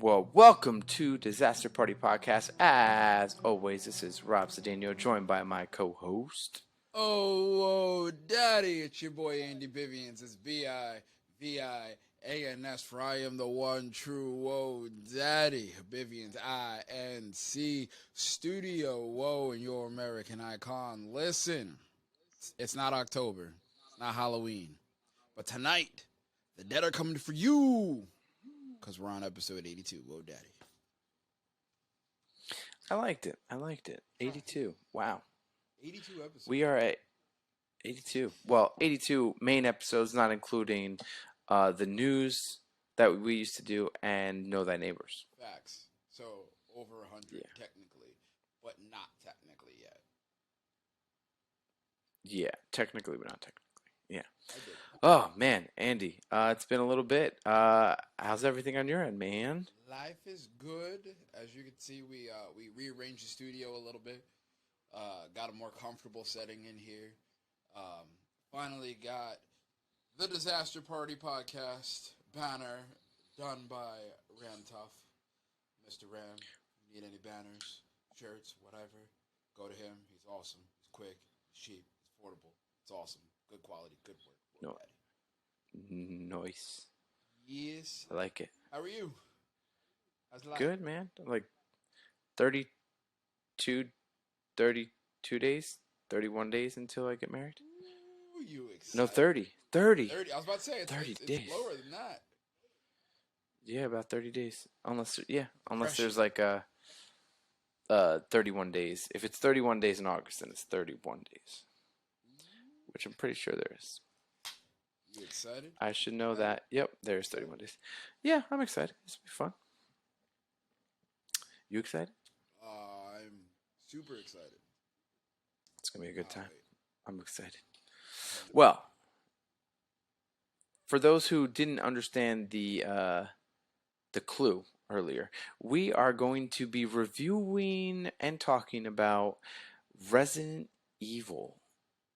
Well, welcome to Disaster Party Podcast. As always, this is Rob Cedeno, joined by my co-host. Oh, daddy, it's your boy Andy Vivians. It's Bivians for I am the one true, whoa, daddy. Vivians, INC Studio, whoa, and your American icon. Listen, it's not October, it's not Halloween, but tonight, the dead are coming for you, because we're on episode 82, whoa, daddy. I liked it. 82. Wow. 82 episodes. We are at 82. Well, 82 main episodes, not including the news that we used to do and Know Thy Neighbors. Facts. So, over 100 technically, but not technically yet. Yeah, technically, but not technically. Yeah. Oh, man, Andy, it's been a little bit. How's everything on your end, man? Life is good. As you can see, we rearranged the studio a little bit. Got a more comfortable setting in here. Finally got the Disaster Party Podcast banner done by Ram Tough. Mr. Ram, if you need any banners, shirts, whatever, go to him. He's awesome. He's quick. He's cheap. He's affordable. It's awesome. Good quality. Good work. No. Nice. Yes. I like it. How are you? How's life? Good, man. Like 32 days, 31 days until I get married. Ooh, you excited. No, 30. 30. I was about to say, it's 30 it's days. lower than that. Yeah, about 30 days. Unless Fresh. there's like a 31 days. If it's 31 days in August, then it's 31 days. Which I'm pretty sure there is. You excited? I should know that. Yep, there's 31 days. Yeah, I'm excited. This will be fun. You excited? I'm super excited. It's going to be a good time. I'm excited. Well, for those who didn't understand the clue earlier, we are going to be reviewing and talking about Resident Evil,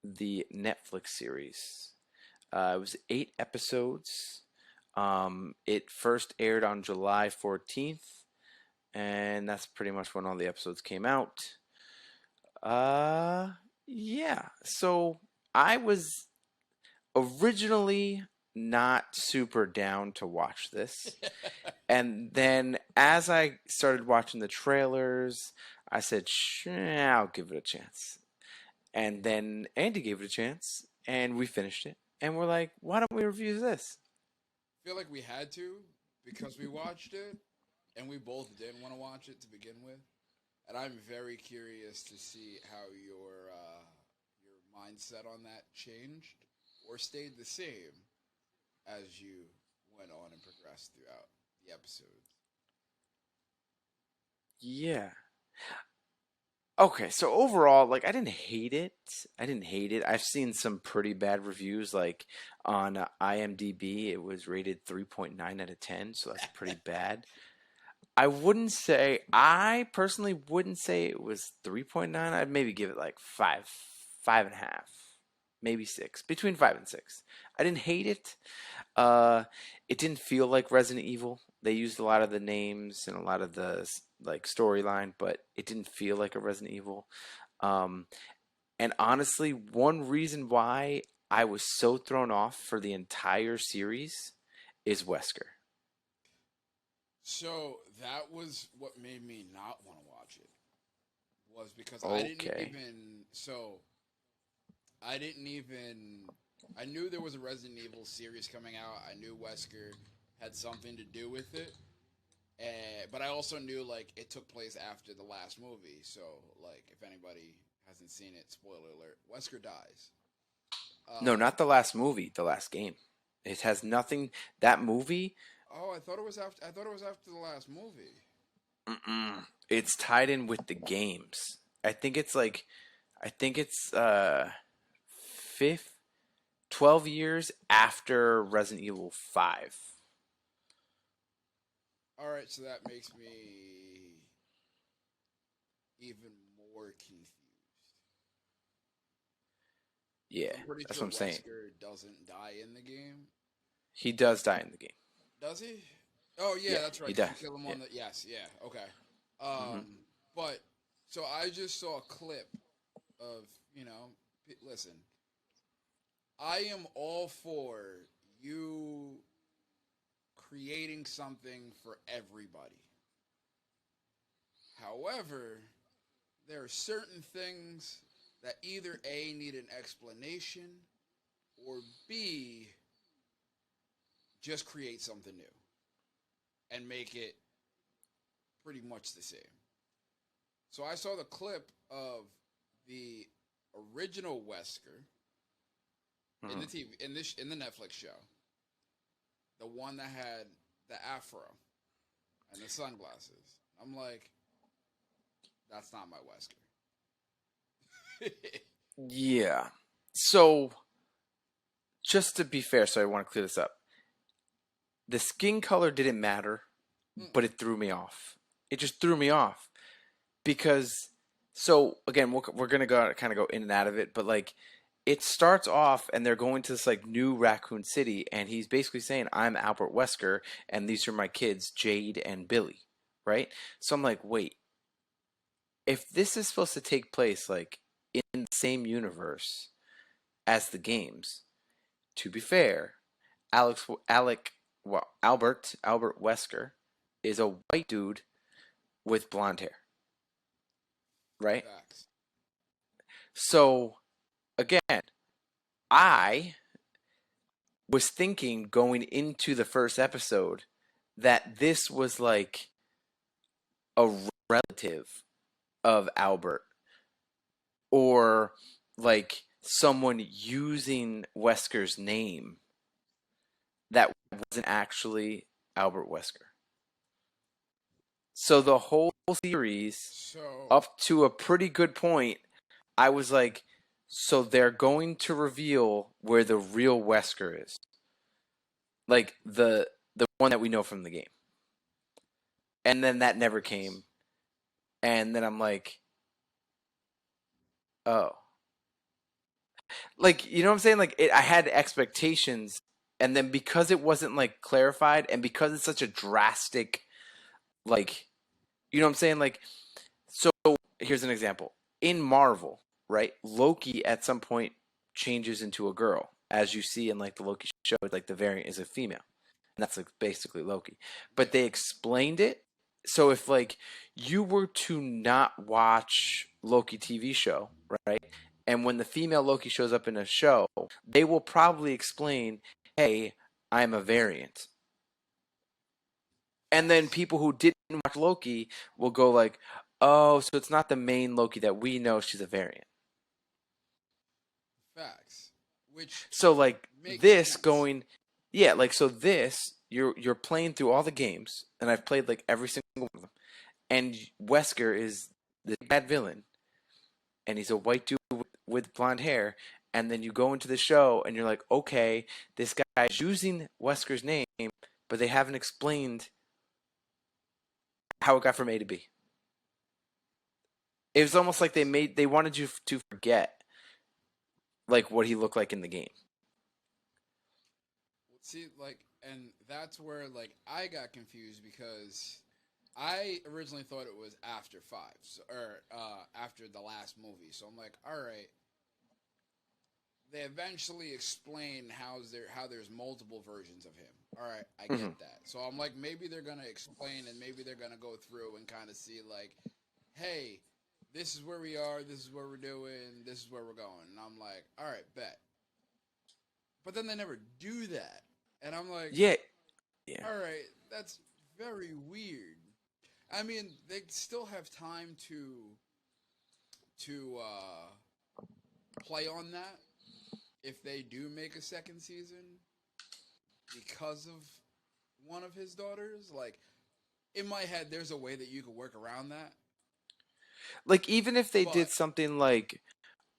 the Netflix series. It was 8 episodes. It first aired on July 14th, and that's pretty much when all the episodes came out. Yeah. So I was originally not super down to watch this. And then as I started watching the trailers, I said, I'll give it a chance. And then Andy gave it a chance, and we finished it. And we're like, why don't we review this? I feel like we had to because we watched it, and we both didn't want to watch it to begin with. And I'm very curious to see how your mindset on that changed or stayed the same as you went on and progressed throughout the episodes. Yeah. Okay, so overall, like, I didn't hate it. I've seen some pretty bad reviews, like on IMDb, it was rated 3.9 out of 10, so that's pretty bad. I personally wouldn't say it was 3.9. I'd maybe give it like 5.5, maybe 6, between 5 and 6. I didn't hate it. It didn't feel like Resident Evil. They used a lot of the names and a lot of the like storyline, but it didn't feel like a Resident Evil. And honestly, one reason why I was so thrown off for the entire series is Wesker. So that was what made me not want to watch it. Was because I knew there was a Resident Evil series coming out. I knew Wesker had something to do with it. But I also knew, like, it took place after the last movie. So, like, if anybody hasn't seen it, spoiler alert, Wesker dies. No, not the last movie, the last game. It has nothing. That movie. Oh, I thought it was after the last movie. It's tied in with the games. I think it's 12 years after Resident Evil 5. All right, so that makes me even more confused. Yeah, I'm pretty that's sure what I'm saying. Wesker doesn't die in the game. He does die in the game. Does he? Oh yeah, Yeah, that's right. he Because you does. kill him Yeah. on the. Yes, yeah, okay. Hmm. But so I just saw a clip of listen. I am all for you creating something for everybody. However, there are certain things that either A need an explanation or B just create something new and make it pretty much the same. So I saw the clip of the original Wesker in the Hmm. TV in the Netflix show, the one that had the afro and the sunglasses. I'm like, that's not my Wesker. Yeah. So, just to be fair, so I want to clear this up. The skin color didn't matter, but Mm-mm. it threw me off. It just threw me off because, so again, we're gonna go kind of go in and out of it, but like, it starts off and they're going to this like new Raccoon City, and he's basically saying, "I'm Albert Wesker, and these are my kids, Jade and Billy." Right? So I'm like, wait, if this is supposed to take place like in the same universe as the games, to be fair, Albert Wesker is a white dude with blonde hair, right? Facts. So again, I was thinking going into the first episode that this was like a relative of Albert, or like someone using Wesker's name that wasn't actually Albert Wesker. So the whole series, So up to a pretty good point, I was like, so they're going to reveal where the real Wesker is, like the one that we know from the game, and then that never yes, came, and then I'm like, oh, like you know what I'm saying? Like I had expectations, and then because it wasn't like clarified, and because it's such a drastic, like you know what I'm saying? Like so, here's an example in Marvel, right? Loki at some point changes into a girl, as you see in like the Loki show. Like the variant is a female, and that's like basically Loki. But yeah, they explained it. So if like you were to not watch Loki TV show, right? And when the female Loki shows up in a show, they will probably explain, "Hey, I'm a variant." And then facts, people who didn't watch Loki will go like, "Oh, so it's not the main Loki that we know, she's a variant." facts, which So like makes this sense. going, yeah, like so this you're playing through all the games, and I've played like every single one of them. And Wesker is the bad villain, and he's a white dude with blonde hair. And then you go into the show, and you're like, okay, this guy is using Wesker's name, but they haven't explained how it got from A to B. It was almost like Facts. they wanted you to forget like what he looked like in the game. See, like, and that's where like I got confused because I originally thought it was after five, so, or after the last movie. So I'm like, all right. They eventually explain how there's multiple versions of him. All right, I Mm-hmm. get that. So I'm like, maybe they're gonna explain and maybe they're gonna go through and kind of see like, hey, this is where we are, this is what we're doing, this is where we're going. And I'm like, all right, bet. But then they never do that, and I'm like, Yeah, yeah. all right, that's very weird. I mean, they still have time to play on that if they do make a second season because of one of his daughters. Like in my head, there's a way that you could work around that, Like even if they did but something like,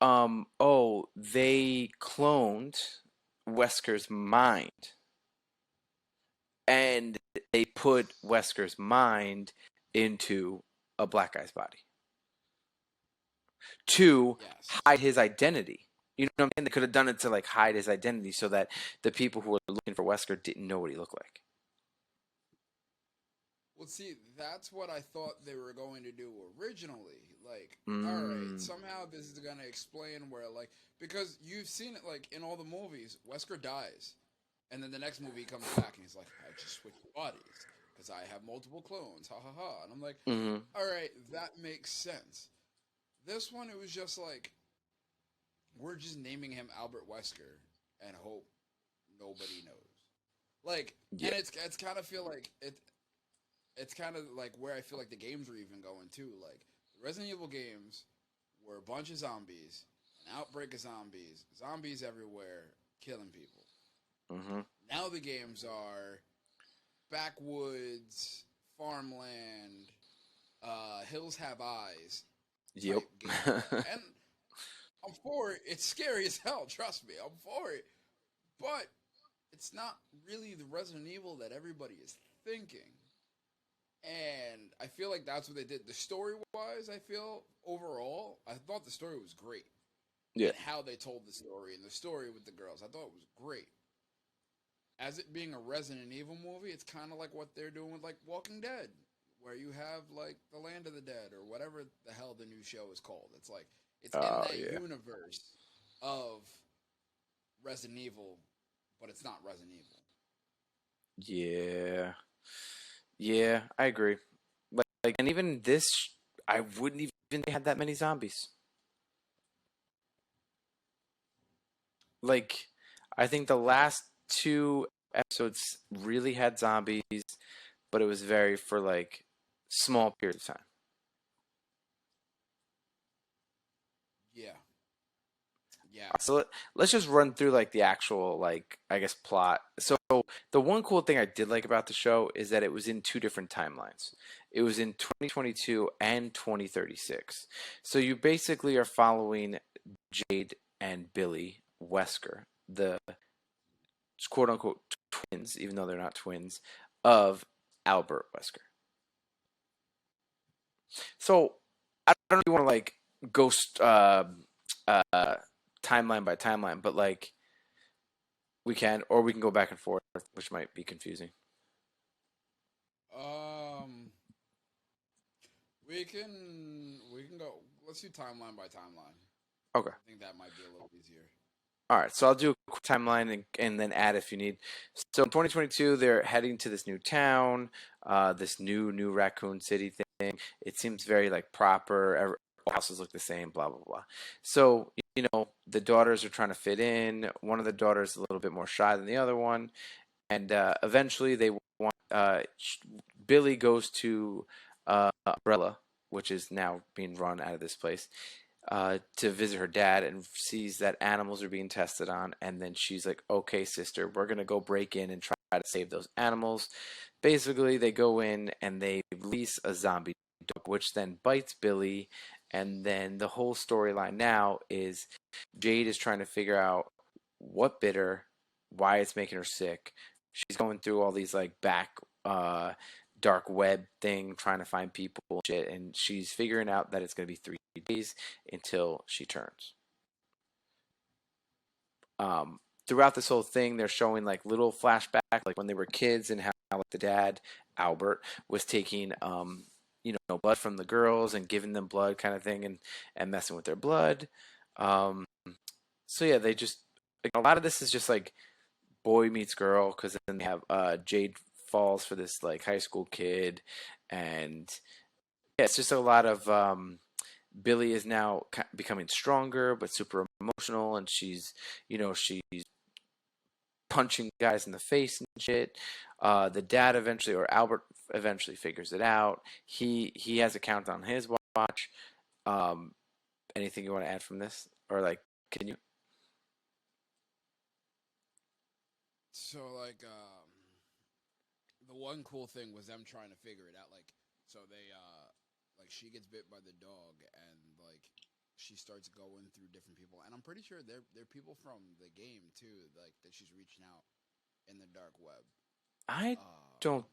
oh, they cloned Wesker's mind, and they put Wesker's mind into a black guy's body to yes, hide his identity. You know what I'm saying? They could have done it to like hide his identity so that the people who were looking for Wesker didn't know what he looked like. Well, see, that's what I thought they were going to do originally. Like, all right, Mm, somehow this is gonna explain where, like, because you've seen it, like, in all the movies, Wesker dies, and then the next movie he comes back and he's like, I just switched bodies because I have multiple clones, ha ha ha. And I'm like, mm-hmm. all right, that makes sense. This one, it was just like, we're just naming him Albert Wesker and hope nobody knows. Like, Yeah. and it's kind of feel like it's kind of like where I feel like the games were even going too. Like the Resident Evil games were a bunch of zombies, an outbreak of zombies, zombies everywhere, killing people. Mm-hmm. Now the games are backwoods, farmland, hills have eyes Yep. type gameplay, and I'm for it. It's scary as hell. Trust me, I'm for it. But it's not really the Resident Evil that everybody is thinking. And I feel like that's what they did. The story wise, I feel overall, I thought the story was great. Yeah. And how they told the story and the story with the girls, I thought it was great. As it being a Resident Evil movie, it's kind of like what they're doing with like Walking Dead, where you have like the Land of the Dead or whatever the hell the new show is called. It's like it's in Oh that yeah. universe of Resident Evil, but it's not Resident Evil. Yeah. Yeah, I agree. And even this, I wouldn't even have that many zombies. Like, I think the last two episodes really had zombies, but it was very for like small periods of time. Yeah, yeah. So let's just run through like the actual like I guess plot. So the one cool thing I did like about the show is that it was in two different timelines. It was in 2022 and 2036. So you basically are following Jade and Billy Wesker, the quote unquote twins, even though they're not twins, of Albert Wesker. So I don't know if you want to like ghost uh, timeline by timeline, but like we can, or we can go back and forth, which might be confusing. Um, we can go. Let's do timeline by timeline. Okay. I think that might be a little easier. All right, so I'll do a quick timeline and then add if you need. So in 2022, they're heading to this new town, this new Raccoon City thing. It seems very like proper. All houses look the same. Blah blah blah. So the daughters are trying to fit in. One of the daughters is a little bit more shy than the other one, and eventually they want. Billy goes to Umbrella, which is now being run out of this place, to visit her dad and sees that animals are being tested on. And then she's like, okay, sister, we're going to go break in and try to save those animals. Basically, they go in and they release a zombie dog, which then bites Billy. And then the whole storyline now is Jade is trying to figure out what bit her, why it's making her sick. She's going through all these like back uh, dark web thing, trying to find people and shit, and she's figuring out that it's going to be 3 days until she turns. Throughout this whole thing, they're showing like little flashbacks, like when they were kids, and how like the dad Albert was taking blood from the girls and giving them blood, kind of thing, and messing with their blood. Um, so yeah, they just like a lot of this is just like boy meets girl because then they have Jade falls for this like high school kid, and yeah, it's just a lot of Billy is now becoming stronger but super emotional, and she's punching guys in the face and shit. The dad eventually, or Albert eventually, figures it out. He has a count on his watch. Um, Anything you want to add from this, or like, can you? So like, the one cool thing was them trying to figure it out. Like, so they like she gets bit by the dog, and like she starts going through different people, and I'm pretty sure they're people from the game too, like that she's reaching out in the dark web. I Um, don't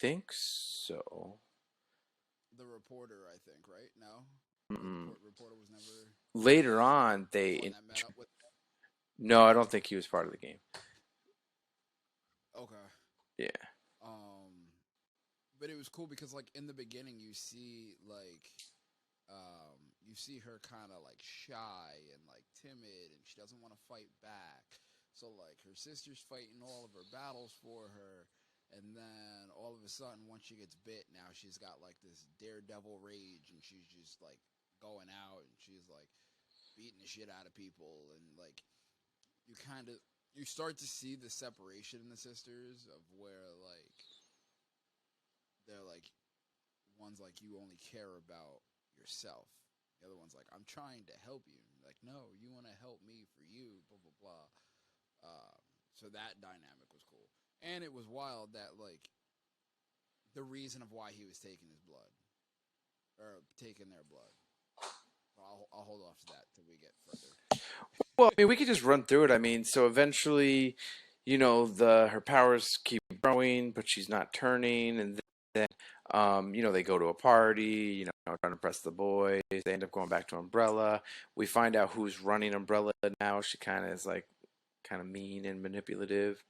think so. the reporter, I think, right? No, or the Mm-mm. reporter was never Later on, the one that met up with. no, I don't think he was part of the game. Okay. Yeah. Um, but it was cool because like in the beginning you see like you see her kind of like shy and like timid and she doesn't want to fight back. So like her sister's fighting all of her battles for her, and then all of a sudden once she gets bit, now she's got like this daredevil rage and she's just like going out and she's like beating the shit out of people, and like you kind of you start to see the separation in the sisters of where like they're like one's like you only care about yourself. The other one's like I'm trying to help you. Like no, you want to help me for you. Blah blah blah. Um, so that dynamic was cool, and it was wild that like the reason of why he was taking his blood or taking their blood. I'll hold off to that till we get further. Well, I mean, we could just run through it. I mean, so eventually, the her powers keep growing, but she's not turning, and then, they go to a party, trying to impress the boys. They end up going back to Umbrella. We find out who's running Umbrella now. She kind of is like kind of mean and manipulative.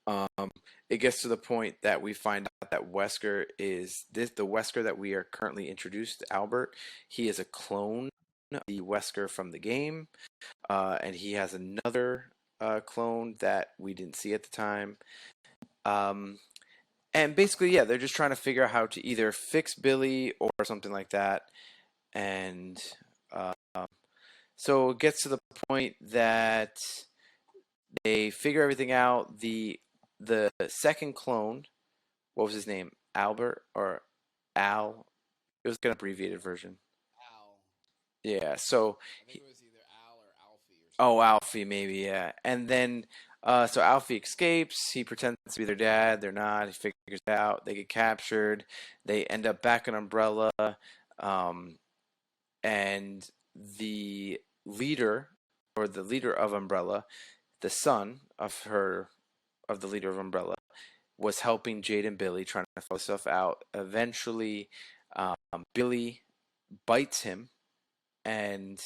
Um, it gets to the point that we find out that Wesker is the Wesker that we are currently introduced, Albert. He is a clone of the Wesker from the game, and he has another clone that we didn't see at the time. Um, and basically, yeah, they're just trying to figure out how to either fix Billy or something like that. And uh, so it gets to the point that they figure everything out. The second clone, what was his name? Albert or Al? It was an abbreviated version. Al, Yeah. So I think he, it was either Al or Alfie or oh, something. Alfie, maybe, yeah. And then, so Alfie escapes. He pretends to be their dad. They're not. He figures it out. They get captured. They end up back in Umbrella. Um, and the leader, or the leader of Umbrella, the son of the leader of Umbrella, was helping Jade and Billy trying to fill stuff out. Eventually, um, Billy bites him, and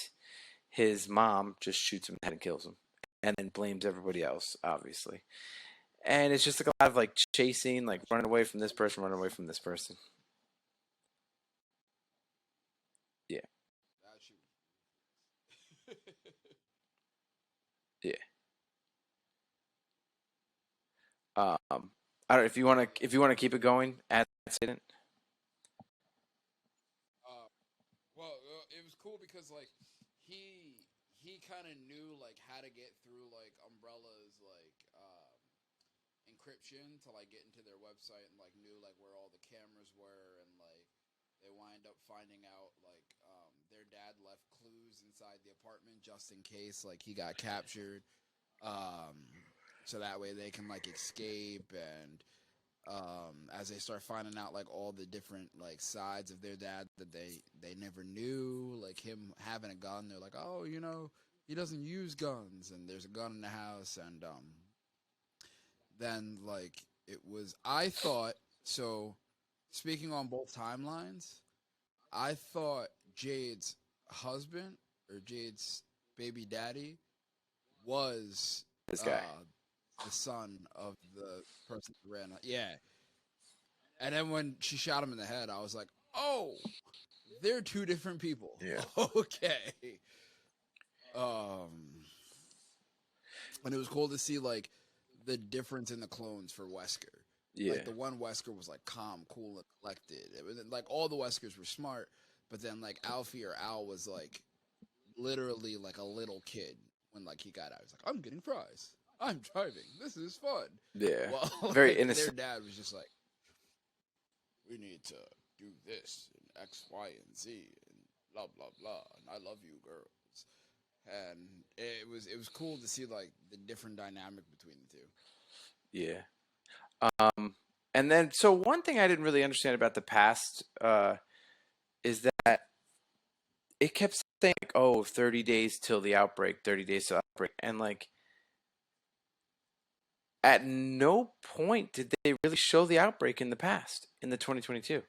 his mom just shoots him in the head and kills him, and then blames everybody else, obviously. And it's just like a lot of like chasing, like running away from this person, running away from this person. Yeah, That shit was ridiculous. yeah. I don't know if you want to keep it going at that incident. uh, well, it was cool because like he kind of knew like how to get through like Umbrella's like encryption to like get into their website, and like knew like where all the cameras were, and like they wind up finding out like their dad left clues inside the apartment just in case like he got captured, um, so that way they can like escape. And as they start finding out like all the different like sides of their dad that they never knew, like him having a gun, they're like, oh, he doesn't use guns, and there's a gun in the house. And then like it was I thought so speaking on both timelines, I thought Jade's husband or Jade's baby daddy was This guy. uh the son of the person who ran. Yeah, and then when she shot him in the head, I was like, oh, they're two different people. Yeah, Okay. Um, and it was cool to see like the difference in the clones for Wesker. yeah, Like the one Wesker was like calm, cool, and collected. It was like all the Weskers were smart, but then like Alfie or Al was like literally like a little kid when like he got out. He's like, I'm getting fries. I'm driving. This is fun. yeah. Well, Very like their innocent. dad was just like, we need to do this and X, Y, and Z and blah blah blah. And I love you, girls. And it was cool to see like the different dynamic between the two. Yeah. Um, and then so one thing I didn't really understand about the past is that it kept saying like, oh, 30 days till the outbreak, 30 days till outbreak, and like at no point did they really show the outbreak in the past in the 2022.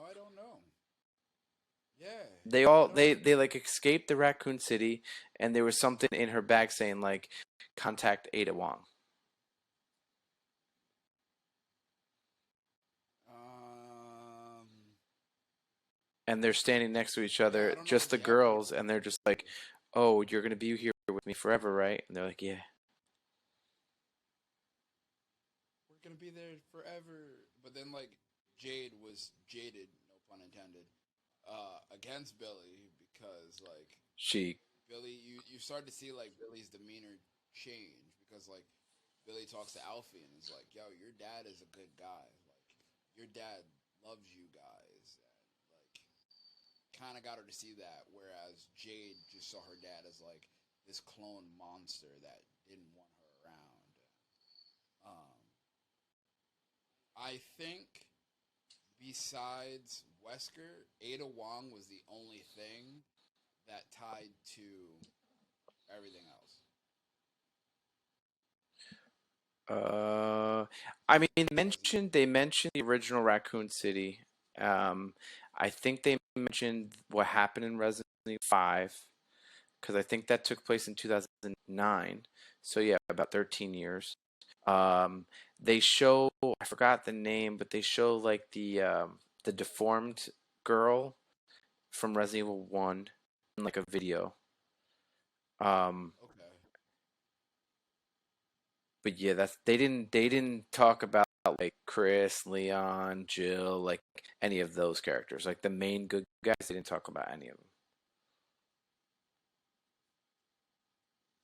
I don't know. Yeah, They I all don't. they like escaped the Raccoon City, and there was something in her bag saying like, "Contact Ada Wong," Um. and they're standing next to each Yeah, I other, don't know just what the the outbreak girls, would and have they're been just like, because "Oh, you're gonna be here with me forever, right?" And they're like, "Yeah." we're gonna be there forever. But then like Jade was jaded, no pun intended, against Billy because like She Billy, you start to see like Billy's demeanor change because like Billy talks to Alfie and is like, "Yo, your dad is a good guy. Like your dad loves you guys." And like kind of got her to see that, whereas Jade just saw her dad as like this clone monster that didn't want her around. Um, I think besides Wesker, Ada Wong was the only thing that tied to everything else. Uh, I mean, Resident. they mentioned the original Raccoon City. Um, I think they mentioned what happened in Resident Evil 5 because I think that took place in 2009. So yeah, about 13 years. Um, they show, I forgot the name, but they show like the deformed girl from Resident Evil 1 in like a video. Um, Okay. but yeah, that's they didn't talk about like Chris, Leon, Jill, like any of those characters. Like the main good guys, they didn't talk about any of them.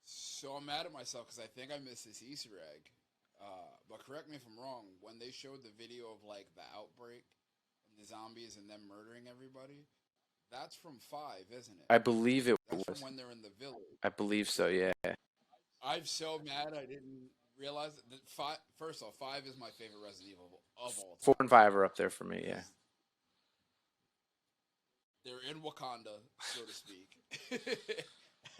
So I'm mad at myself because I think I missed this Easter egg. But correct me if I'm wrong. When they showed the video of like the outbreak and the zombies and them murdering everybody, that's from five, isn't it? I believe it That's from was. when they're in the village. I believe so, yeah. I'm so mad I didn't realize that five. First off, five is my favorite Resident Evil of all 4 and time 5 are up there for me, yeah. because they're in Wakanda, so to speak.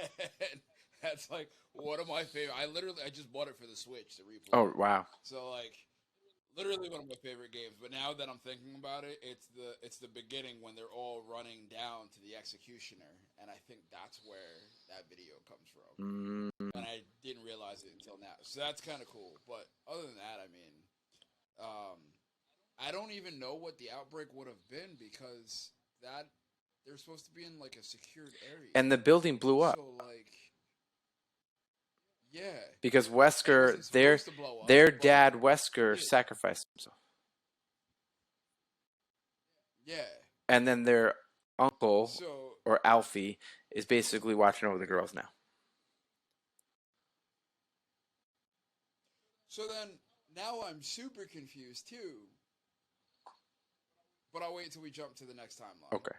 And that's like one of my favorite. I just bought it for the Switch to replay Oh, it. wow. So like literally one of my favorite games. But now that I'm thinking about it, it's the beginning when they're all running down to the executioner, and I think that's where that video comes from. Mm. And I didn't realize it until now. So that's kind of cool. But other than that, I mean, um, I don't even know what the outbreak would have been because that they're supposed to be in like a secured area. And the building blew up So like, yeah, because it wasn't Wesker, supposed to blow up, their but dad it Wesker did. sacrificed himself. Yeah. And then their uncle So or Alfie is basically watching over the girls now. so then now I'm super confused too. But I'll wait until we jump to the next timeline. Okay.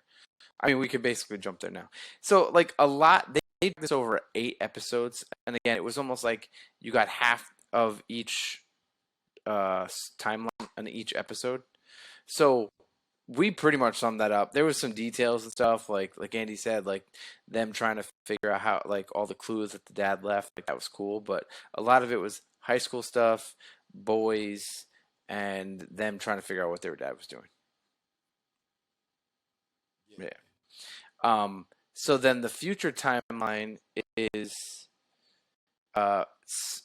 I mean, we could basically jump there now. So, like, a lot, they did this over 8 episodes. And again, it was almost like you got half of each timeline on each episode. So, we pretty much summed that up. There was some details and stuff, like Andy said, like them trying to figure out how, like, all the clues that the dad left. Like, that was cool. But a lot of it was high school stuff, boys, and them trying to figure out what their dad was doing. Yeah. Yeah. So then the future timeline is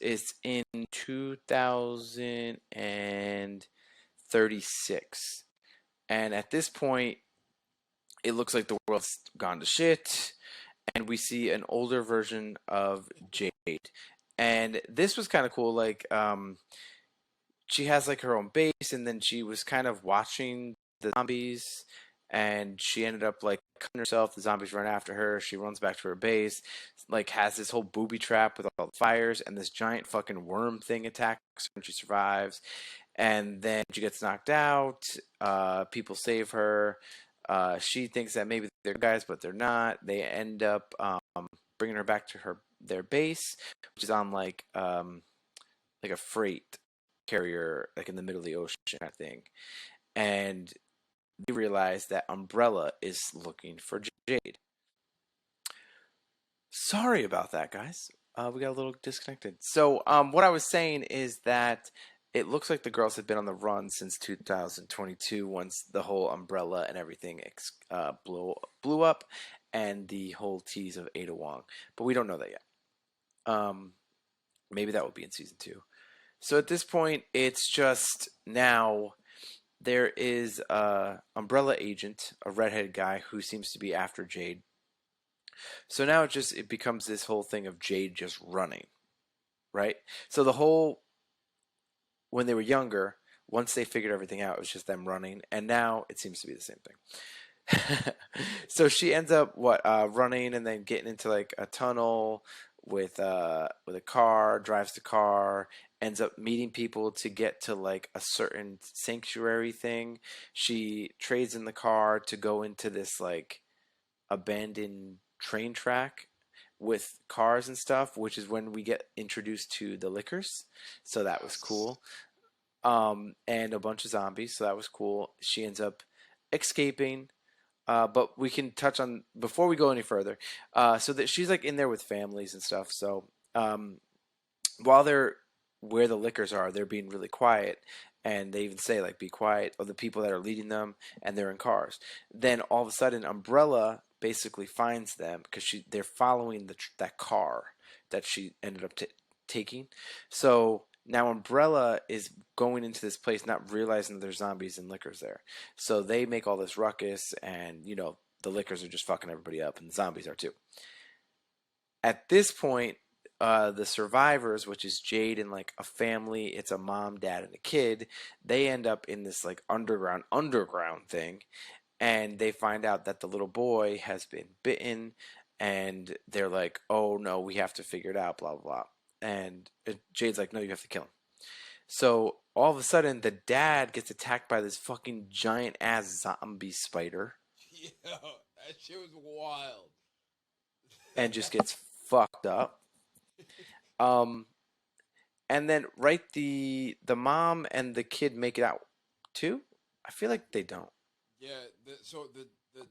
is in 2036, and at this point, it looks like the world's gone to shit, and we see an older version of Jade, and this was kind of cool. Like, she has like her own base, and then she was kind of watching the zombies, and she ended up like cutting herself. The zombies run after her. She runs back to her base, like has this whole booby trap with all the fires, and this giant fucking worm thing attacks her, and she survives. And then she gets knocked out. People save her. She thinks that maybe they're guys, but they're not. They end up bringing her back to their base, which is on like a freight carrier, like in the middle of the ocean, I think. And they realize that Umbrella is looking for Jade. Sorry about that, guys. We got a little disconnected. So, what I was saying is that it looks like the girls had been on the run since 2022 once the whole umbrella and everything blew up and the whole tease of Ada Wong. But we don't know that yet. Um, Maybe that will be in season two. So at this point, it's just now there is a umbrella agent, a redheaded guy who seems to be after Jade. So now it becomes this whole thing of Jade just running, right? So the whole when they were younger, once they figured everything out, it was just them running, and now it seems to be the same thing. So she ends up running and then getting into like a tunnel with a car, drives the car, ends up meeting people to get to like a certain sanctuary thing. She trades in the car to go into this like abandoned train track with cars and stuff, which is when we get introduced to the lickers. So that was Yes. cool. And a bunch of zombies, so that was cool. She ends up escaping, but we can touch on before we go any further. So that she's like in there with families and stuff. So um, while they're where the liquors are, they're being really quiet, and they even say like, "Be quiet," of the people that are leading them, and they're in cars. Then all of a sudden, Umbrella basically finds them because they're following that car that she ended up taking. So now Umbrella is going into this place, not realizing that there's zombies and liquors there. So they make all this ruckus, and the liquors are just fucking everybody up, and the zombies are too. At this point, the survivors, which is Jade and like a family, it's a mom, dad, and a kid. They end up in this like underground thing, and they find out that the little boy has been bitten, and they're like, "Oh no, we have to figure it out." Blah blah blah. And Jade's like, "No, you have to kill him." So all of a sudden, the dad gets attacked by this fucking giant ass zombie spider, Yo, that shit was wild. and just gets fucked up. Um, And then right the mom and the kid make it out too? I feel like they don't. Yeah, so the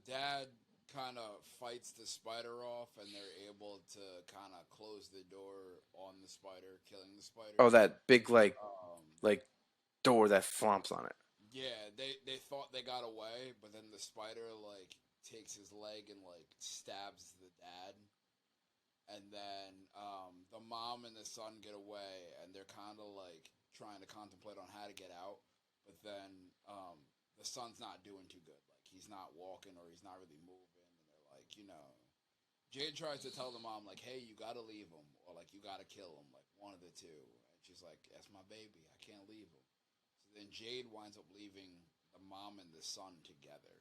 dad kind of fights the spider off, and they're able to kind of close the door on the spider, killing the spider. Oh, that big Um, like door that flomps on it. yeah, they thought they got away, but then the spider like takes his leg and like stabs the dad, and then the mom and the son get away, and they're kind of like trying to contemplate on how to get out, but then the son's not doing too good. Like he's not walking or he's not really moving, and they're like, Jade tries to tell the mom like, "Hey, you gotta leave him, or like you gotta kill him, like one of the two." And she's like, "That's my baby. I can't leave him." So then Jade winds up leaving the mom and the son together,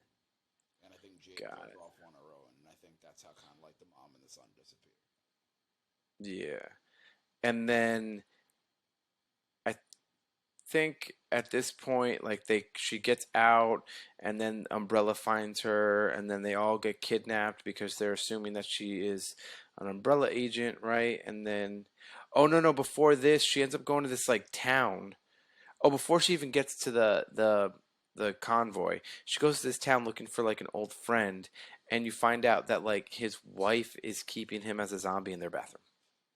and I think Jade Got goes it. off on her own, and I think that's how kind of like the mom and the son disappear. Yeah. And then I think at this point like she gets out, and then Umbrella finds her, and then they all get kidnapped because they're assuming that she is an Umbrella agent, right? And then oh no, before this she ends up going to this like town. Oh, before she even gets to the convoy, she goes to this town looking for like an old friend, and you find out that like his wife is keeping him as a zombie in their bathroom,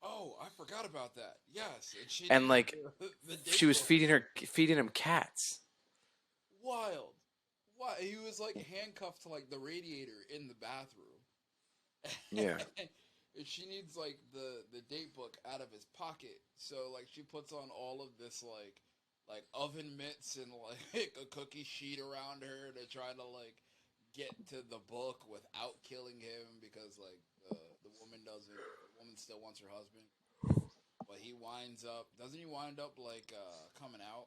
Oh, I forgot about that. Yes, and she and needed like the she date was book. feeding him cats. Wild. Why he was like handcuffed to like the radiator in the bathroom. Yeah, And she needs like the date book out of his pocket. So like she puts on all of this like oven mitts and like a cookie sheet around her to try to like get to the book without killing him because like the woman doesn't the woman still wants her husband. But he winds up doesn't he wind up like coming out?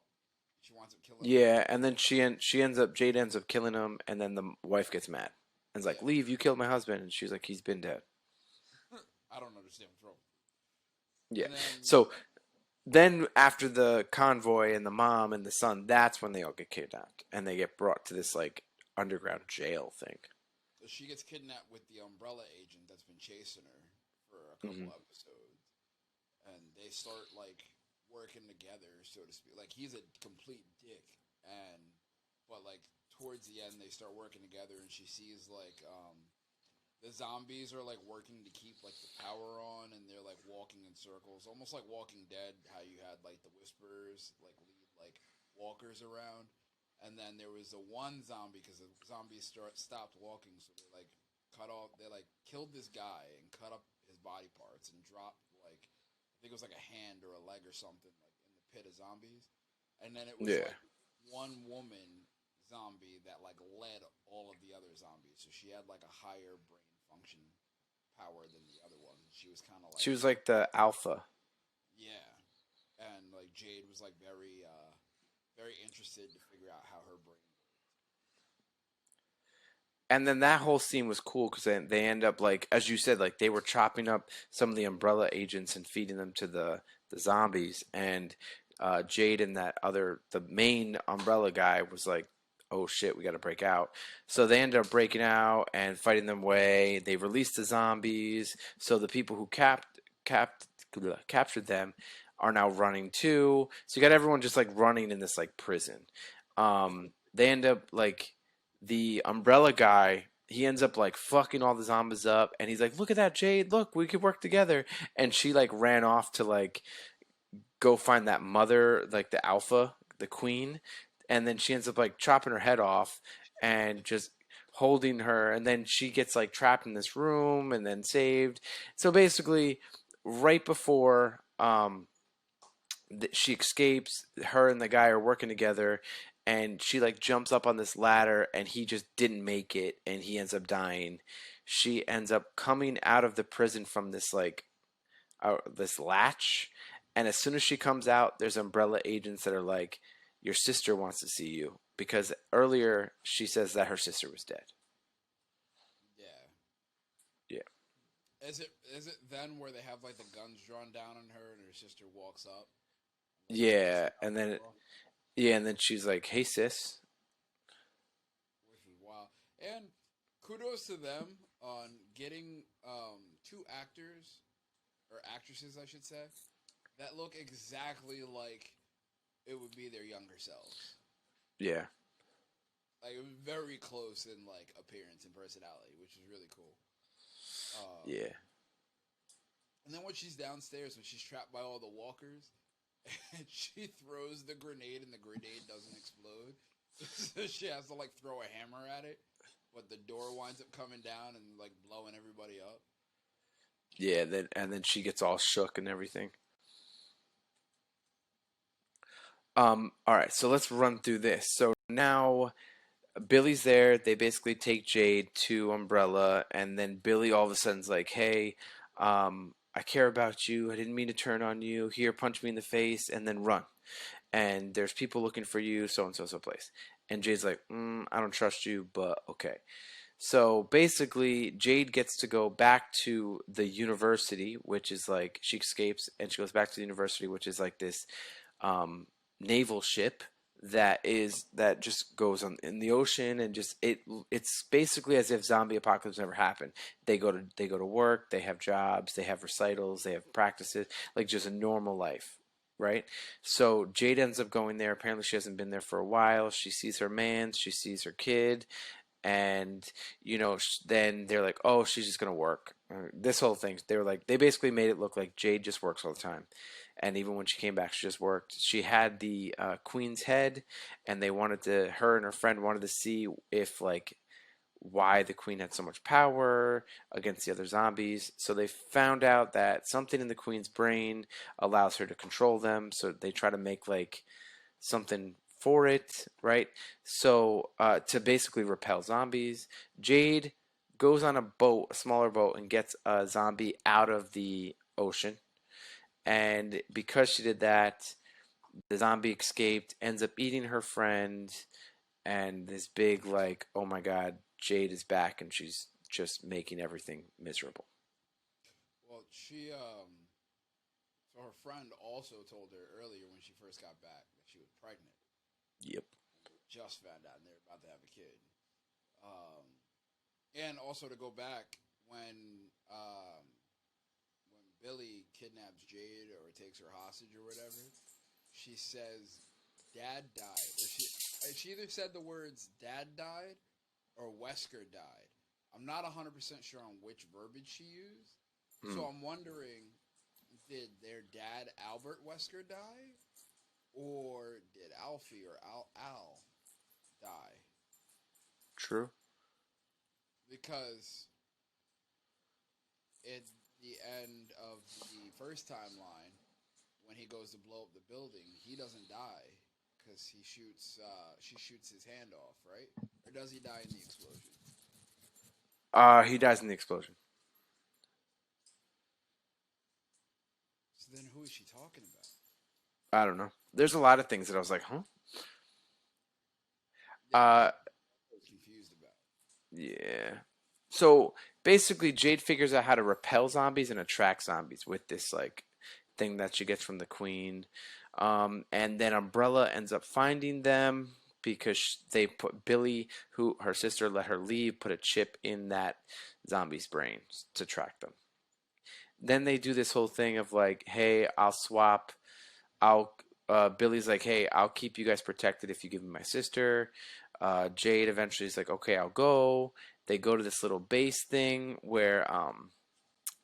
She winds up killing him. yeah, and then she ends up Jade ends up killing him, and then the wife gets mad and's like, Yeah. "Leave! You killed my husband," and she's like, "He's been dead." I don't understand what's wrong. Yeah. And then So then after the convoy and the mom and the son, that's when they all get kidnapped and they get brought to this like underground jail thing. she gets kidnapped with the umbrella agent that's been chasing her for a couple Hmm. episodes, and they start like working together, so to speak. Like he's a complete dick, and but like towards the end they start working together, and she sees like the zombies are like working to keep like the power on, and they're like walking in circles, almost like Walking Dead. How you had like the whisperers like lead like walkers around, and then there was the one zombie because the zombies stopped walking, so they like cut off. They like killed this guy and cut up his body parts and dropped like I think it was like a hand or a leg or something like in the pit of zombies, and then it was Yeah. like one woman zombie that like led all of the other zombies, so she had like a higher brain function power than the other ones. She was kind of She like was like the alpha. yeah, and like Jade was like very interested to figure out how her brain. And then that whole scene was cool because they end up like, as you said, like they were chopping up some of the Umbrella agents and feeding them to the zombies. And Jade and the main Umbrella guy was like, "Oh shit, we got to break out." So they ended up breaking out and fighting them away. They released the zombies. So the people who capt captured them are now running too. So you got everyone just like running in this like prison. They end up like the umbrella guy, he ends up like fucking all the zombies up, and he's like, "Look at that, Jade, look, we could work together." And she like ran off to like go find that mother, like the alpha, the queen. And then she ends up like chopping her head off and just holding her, and then she gets like trapped in this room and then saved. So basically, right before she escapes, her and the guy are working together, and she like jumps up on this ladder, and he just didn't make it, and he ends up dying. She ends up coming out of the prison from this like this latch, and as soon as she comes out, there's umbrella agents that are like, "Your sister wants to see you," because earlier she says that her sister was dead. Yeah, Yeah. is it then where they have like the guns drawn down on her and her sister walks up and like takes Yeah, the and gun then off, yeah, and then she's like, "Hey sis." which was wild. And kudos to them on getting two actors or actresses, I should say, that look exactly like it would be their younger selves. Yeah. Like it was very close in like appearance and personality, which is really cool. Um, Yeah. and then when she's downstairs, when she's trapped by all the walkers, and she throws the grenade, and the grenade doesn't explode, so she has to like throw a hammer at it, but the door winds up coming down and like blowing everybody up. Yeah, then and then she gets all shook and everything. All right, so let's run through this. So now Billy's there. They basically take Jade to Umbrella, and then Billy all of a sudden's like, "Hey, I care about you. I didn't mean to turn on you. Here, punch me in the face, and then run. And there's people looking for you, so and so, so place." And Jade's like, "I don't trust you, but okay." So basically, Jade gets to go back to the university, which is like she escapes and she goes back to the university, which is like this um, naval ship that just goes on in the ocean, and just it's basically as if zombie apocalypse never happened. They go to work, they have jobs, they have recitals, they have practices, like just a normal life, right? So Jade ends up going there. Apparently she hasn't been there for a while. She sees her man, she sees her kid, and then they're like, "Oh, she's just gonna work." This whole thing, they were like, they basically made it look like Jade just works all the time, and even when she came back, she just worked. She had the queen's head, and her and her friend wanted to see if like why the queen had so much power against the other zombies. So they found out that something in the queen's brain allows her to control them. So they try to make like something for it, right? So to basically repel zombies, Jade goes on a boat, a smaller boat, and gets a zombie out of the ocean. And because she did that, the zombie escaped, ends up eating her friend, and this big like, oh my god, Jade is back, and she's just making everything miserable. Well, so her friend also told her earlier when she first got back that she was pregnant. Yep. Just found out and they're about to have a kid. Um, and also to go back when Billy kidnaps Jade or takes her hostage or whatever, she says Dad died. She either said the words Dad died or Wesker died. I'm not 100% sure on which verbiage she used. So Mm. I'm wondering, did their dad Albert Wesker die, Or did Alfie or Al die? True. Because at the end of the first timeline, when he goes to blow up the building, he doesn't die because she shoots his hand off, right? Or does he die in the explosion? He dies in the explosion. So then, who is she talking about? I don't know. There's a lot of things that I was like, huh? Yeah, Uh, I was confused about. yeah. So basically, Jade figures out how to repel zombies and attract zombies with this like thing that she gets from the queen. And then Umbrella ends up finding them because they put Billy, who her sister let her leave, put a chip in that zombie's brain to track them. Then they do this whole thing of like, hey, I'll swap. I'll Billy's like, hey, I'll keep you guys protected if you give me my sister. Jade eventually is like, okay, I'll go. They go to this little base thing where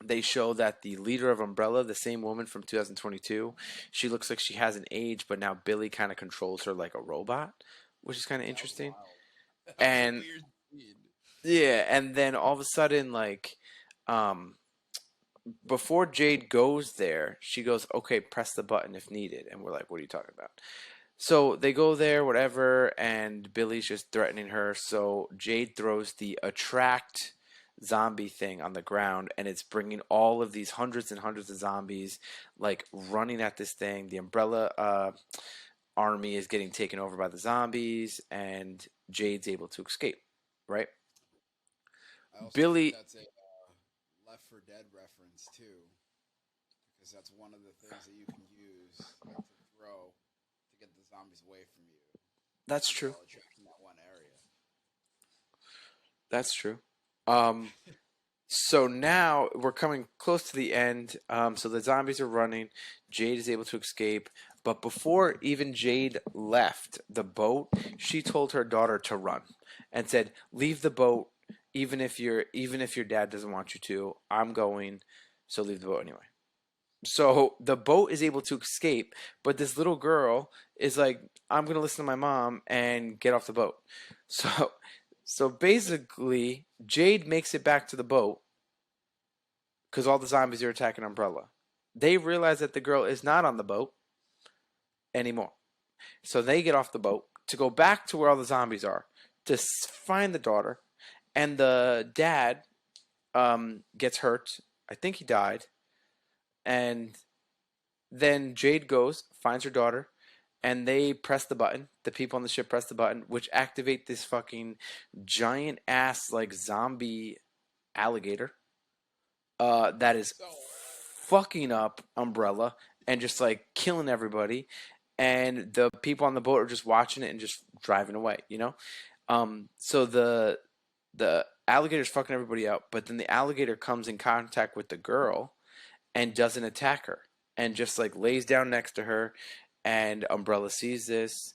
they show that the leader of Umbrella, the same woman from 2022, she looks like she hasn't aged, but now Billy kind of controls her like a robot, which is kind of That was interesting. wild. That was a And weird scene. yeah, and then all of a sudden, like, um, before Jade goes there, she goes, okay, press the button if needed. And we're like, what are you talking about? So they go there, whatever, and Billy's just threatening her. So Jade throws the attract zombie thing on the ground, and it's bringing all of these hundreds and hundreds of zombies, like running at this thing. The Umbrella army is getting taken over by the zombies, and Jade's able to escape, right? I also think Billy, that's a Left for Dead reference too, because that's one of the things that you can use to throw to get the zombies away from you, that's because they're true. all trapped in that one area. That's true. Um, So now we're coming close to the end. So the zombies are running. Jade is able to escape. But before even Jade left the boat, she told her daughter to run and said, "Leave the boat, even if your dad doesn't want you to. I'm going, so leave the boat anyway." So the boat is able to escape, but this little girl is like, "I'm gonna listen to my mom and get off the boat." So, so basically, Jade makes it back to the boat because all the zombies are attacking Umbrella. They realize that the girl is not on the boat anymore. So they get off the boat to go back to where all the zombies are to find the daughter. And the dad gets hurt. I think he died. And then Jade goes, finds her daughter, and they press the button. The people on the ship press the button, which activate this fucking giant ass like zombie alligator that is So fucking up Umbrella and just like killing everybody. And the people on the boat are just watching it and just driving away, you know? So the alligator's fucking everybody up, but then the alligator comes in contact with the girl and doesn't attack her and just like lays down next to her. And Umbrella sees this.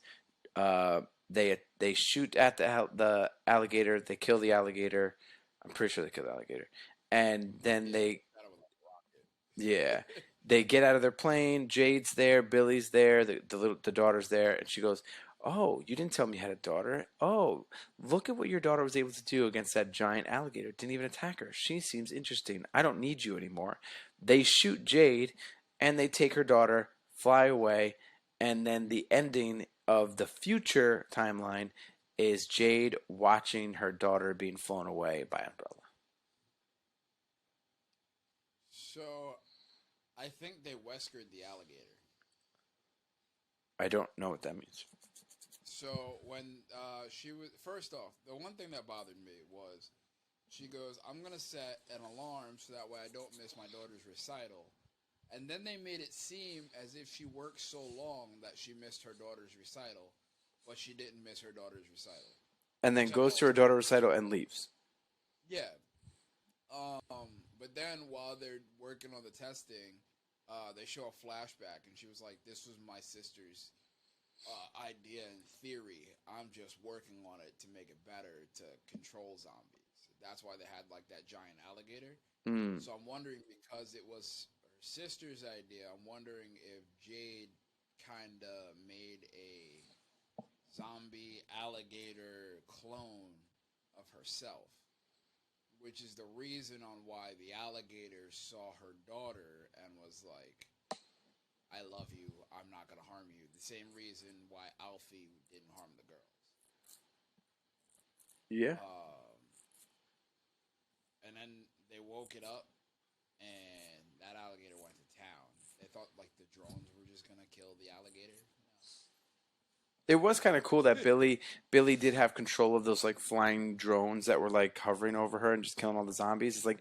Uh, they shoot at the alligator. They kill the alligator. I'm pretty sure they kill the alligator. And then yeah, they that was like a yeah. rocket. They get out of their plane. Jade's there. Billy's there. The daughter's there, and she goes, "Oh, you didn't tell me you had a daughter. Oh, look at what your daughter was able to do against that giant alligator. Didn't even attack her. She seems interesting. I don't need you anymore." They shoot Jade, and they take her daughter, fly away, and then the ending of the future timeline is Jade watching her daughter being flown away by Umbrella. So I think they Weskered the alligator. I don't know what that means. So when she was first off, the one thing that bothered me was she goes, "I'm gonna set an alarm so that way I don't miss my daughter's recital." And then they made it seem as if she worked so long that she missed her daughter's recital, but she didn't miss her daughter's recital, And then which I goes thought to her was daughter recital and leaves. yeah. But then while they're working on the testing, they show a flashback, and she was like, "This was my sister's idea and theory. I'm just working on it to make it better to control zombies." That's why they had like that giant alligator. Mm. So I'm wondering because it was her sister's idea. I'm wondering if Jade kind of made a zombie alligator clone of herself, which is the reason on why the alligator saw her daughter and was like, I love you, I'm not going to harm you. The same reason why Alfie didn't harm the girls. Yeah. And then they woke it up, and that alligator went to town. They thought like the drones were just gonna kill the alligator. It was kind of cool that Billy did have control of those like flying drones that were like hovering over her and just killing all the zombies. It's like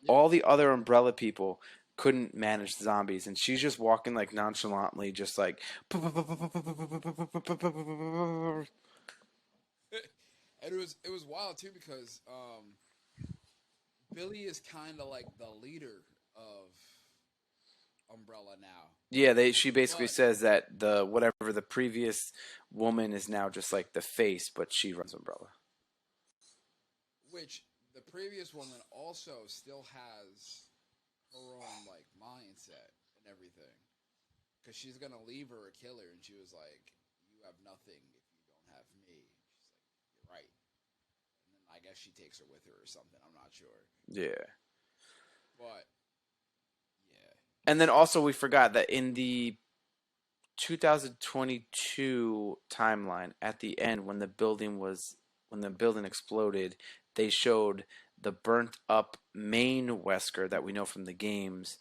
Yeah, all the other Umbrella people couldn't manage the zombies, and she's just walking like nonchalantly, just like and it was wild too because Billy is kind of like the leader of Umbrella now. yeah. They she basically But says that the whatever the previous woman is now just like the face, but she runs Umbrella. which the previous woman also still has her own like mindset and everything because she's gonna leave her a killer, and she was like, "You have nothing if you don't have me." She's like, "You're right." And then I guess she takes her with her or something. I'm not sure, Yeah. but yeah, And then also we forgot that in the 2022 timeline at the end when the building exploded, they showed the burnt up main Wesker that we know from the games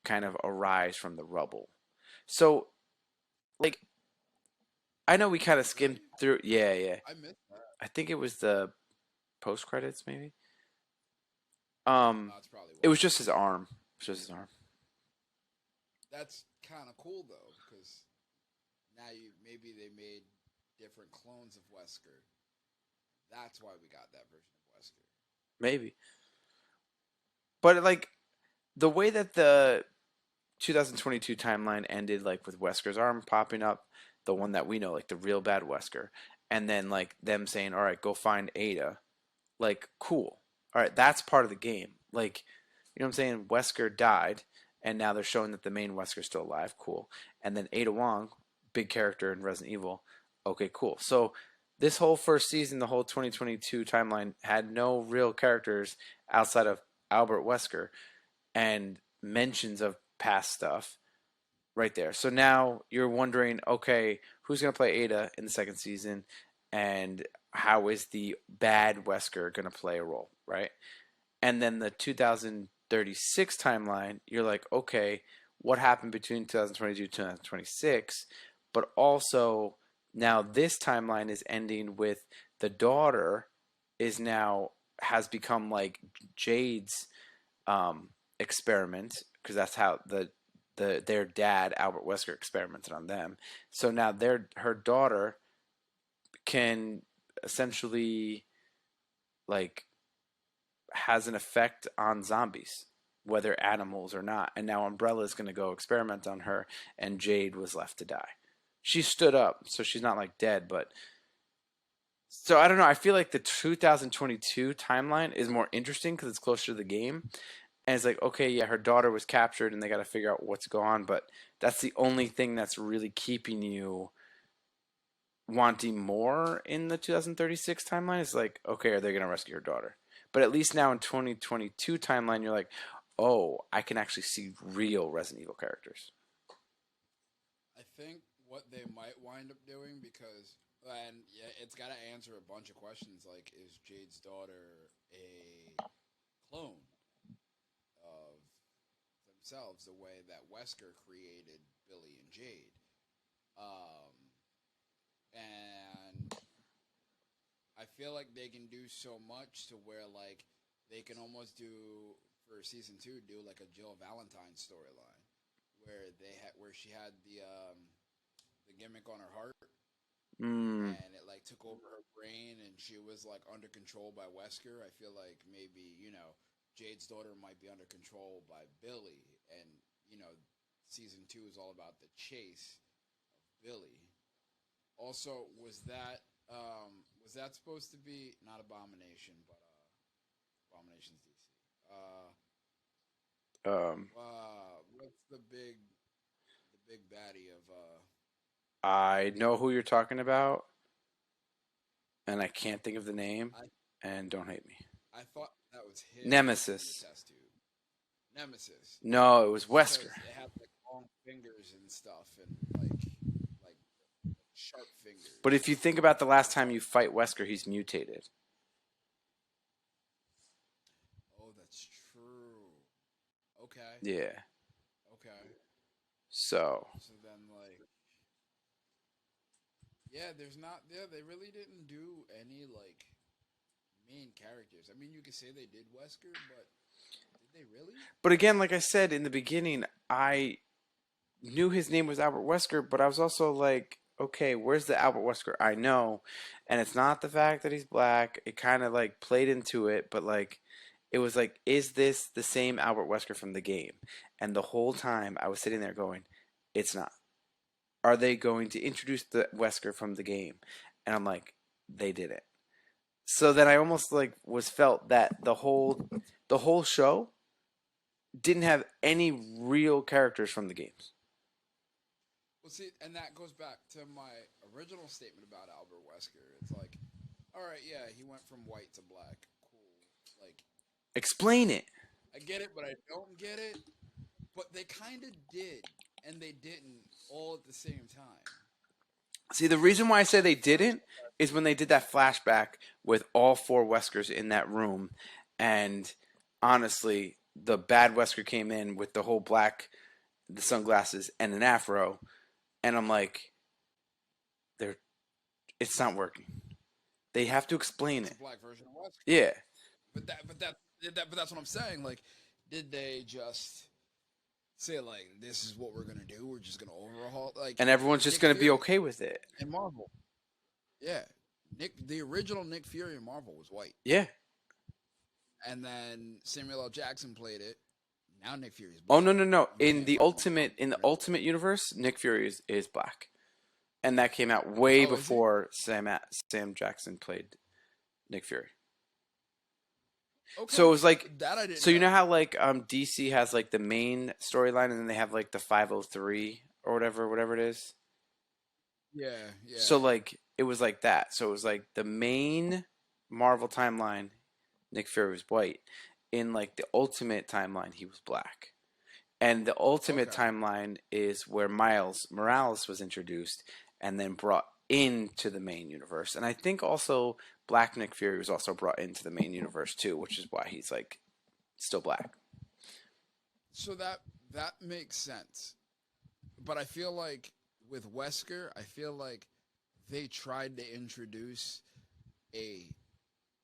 kind of arise from the rubble. So like I know we kind of skimmed really, through, yeah, yeah. I missed that. I think it was the post credits maybe. That's probably It why. was just his arm. It was just his arm. That's kind of cool though, because now you maybe they made different clones of Wesker. That's why we got that version of Wesker. Maybe. But like the way that the 2022 timeline ended like with Wesker's arm popping up, the one that we know, like the real bad Wesker, and then like them saying, "All right, go find Ada." Like, cool. All right, that's part of the game. Like, you know what I'm saying? Wesker died, and now they're showing that the main Wesker's still alive. Cool. And then Ada Wong, big character in Resident Evil. Okay, cool. So this whole first season, the whole 2022 timeline had no real characters outside of Albert Wesker and mentions of past stuff right there. So now you're wondering, okay, who's going to play Ada in the second season, and how is the bad Wesker going to play a role, right? And then the 2036 timeline, you're like, okay, what happened between 2022 and 2026? But also now this timeline is ending with the daughter is now has become like Jade's experiment because that's how their dad Albert Wesker experimented on them. So now her daughter can essentially like has an effect on zombies, whether animals or not. And now Umbrella is going to go experiment on her, and Jade was left to die. She stood up, so she's not like dead, but so I don't know. I feel like the 2022 timeline is more interesting because it's closer to the game, and it's like, okay, yeah, her daughter was captured and they got to figure out what's going on, but that's the only thing that's really keeping you wanting more in the 2036 timeline is like, okay, are they going to rescue her daughter? But at least now in 2022 timeline, you're like, oh, I can actually see real Resident Evil characters. I think what they might wind up doing because and yeah, it's got to answer a bunch of questions like is Jade's daughter a clone of themselves the way that Wesker created Billy and Jade. Um, and I feel like they can do so much to where like they can almost do for season 2 do like a Jill Valentine storyline where she had the gimmick on her heart Mm, and it like took over her brain and she was like under control by Wesker. I feel like maybe, Jade's daughter might be under control by Billy and, you know, season 2 is all about the chase of Billy. Also, was that supposed to be not Abomination, but Abomination's DC. um, What's the big baddie of I the know who you're talking about, and I can't think of the name, I and don't hate me. I thought that was him in the Nemesis. test tube. Nemesis. No, it was Wesker. Because it had like long fingers and stuff and like sharp But fingers. if you think about the last I time thought, you fight Wesker, he's mutated. oh, that's true. Okay, Yeah. okay. So, So then, like, yeah, there's not. Yeah, they really didn't do any like main characters. I mean, you could say they did Wesker, but did they really? but again, like I said in the beginning, I knew his name was Albert Wesker, but I was also like, okay, where's the Albert Wesker I know? And it's not the fact that he's black. It kind of like played into it, but like it was like, is this the same Albert Wesker from the game? And the whole time I was sitting there going, it's not. Are they going to introduce the Wesker from the game? And I'm like, they did it. So then I almost like was felt that the whole show didn't have any real characters from the games. Well, see, and that goes back to my original statement about Albert Wesker. It's like, all right, yeah, he went from white to black. Cool. Like, Explain it. I get it, but I don't get it. But they kind of did, and they didn't all at the same time. See, the reason why I say At they first, didn't is when they did that flashback with all four Weskers in that room, and honestly, the bad Wesker came in with the whole black, the sunglasses, and an afro, and I'm like, they're, it's not working. They have to explain it's a it. black version of Wesker. Yeah, But that's what I'm saying. Like, did they just say like, this is what we're gonna do? We're just gonna overhaul like and everyone's just Nick gonna be Fury okay with it. in Marvel. Yeah, the original Nick Fury in Marvel was white, Yeah. and then Samuel L. Jackson played it. Now Nick Fury's Oh black. no no no! You can't fuck with him. In the ultimate universe, Nick Fury is black, and that came out way Oh, is he? before Sam Jackson played Nick Fury. So Okay, it was like, that I didn't so you know. know how like DC has like the main storyline, and then they have like the 503 or whatever it is. Yeah, yeah. So like it was like that. So it was like the main Marvel timeline, Nick Fury was white. In like the ultimate timeline, he was black. And the ultimate Okay. timeline is where Miles Morales was introduced and then brought into the main universe. And I think also Black Nick Fury was also brought into the main universe too, which is why he's like still black. So that makes sense. But I feel like with Wesker, I feel like they tried to introduce a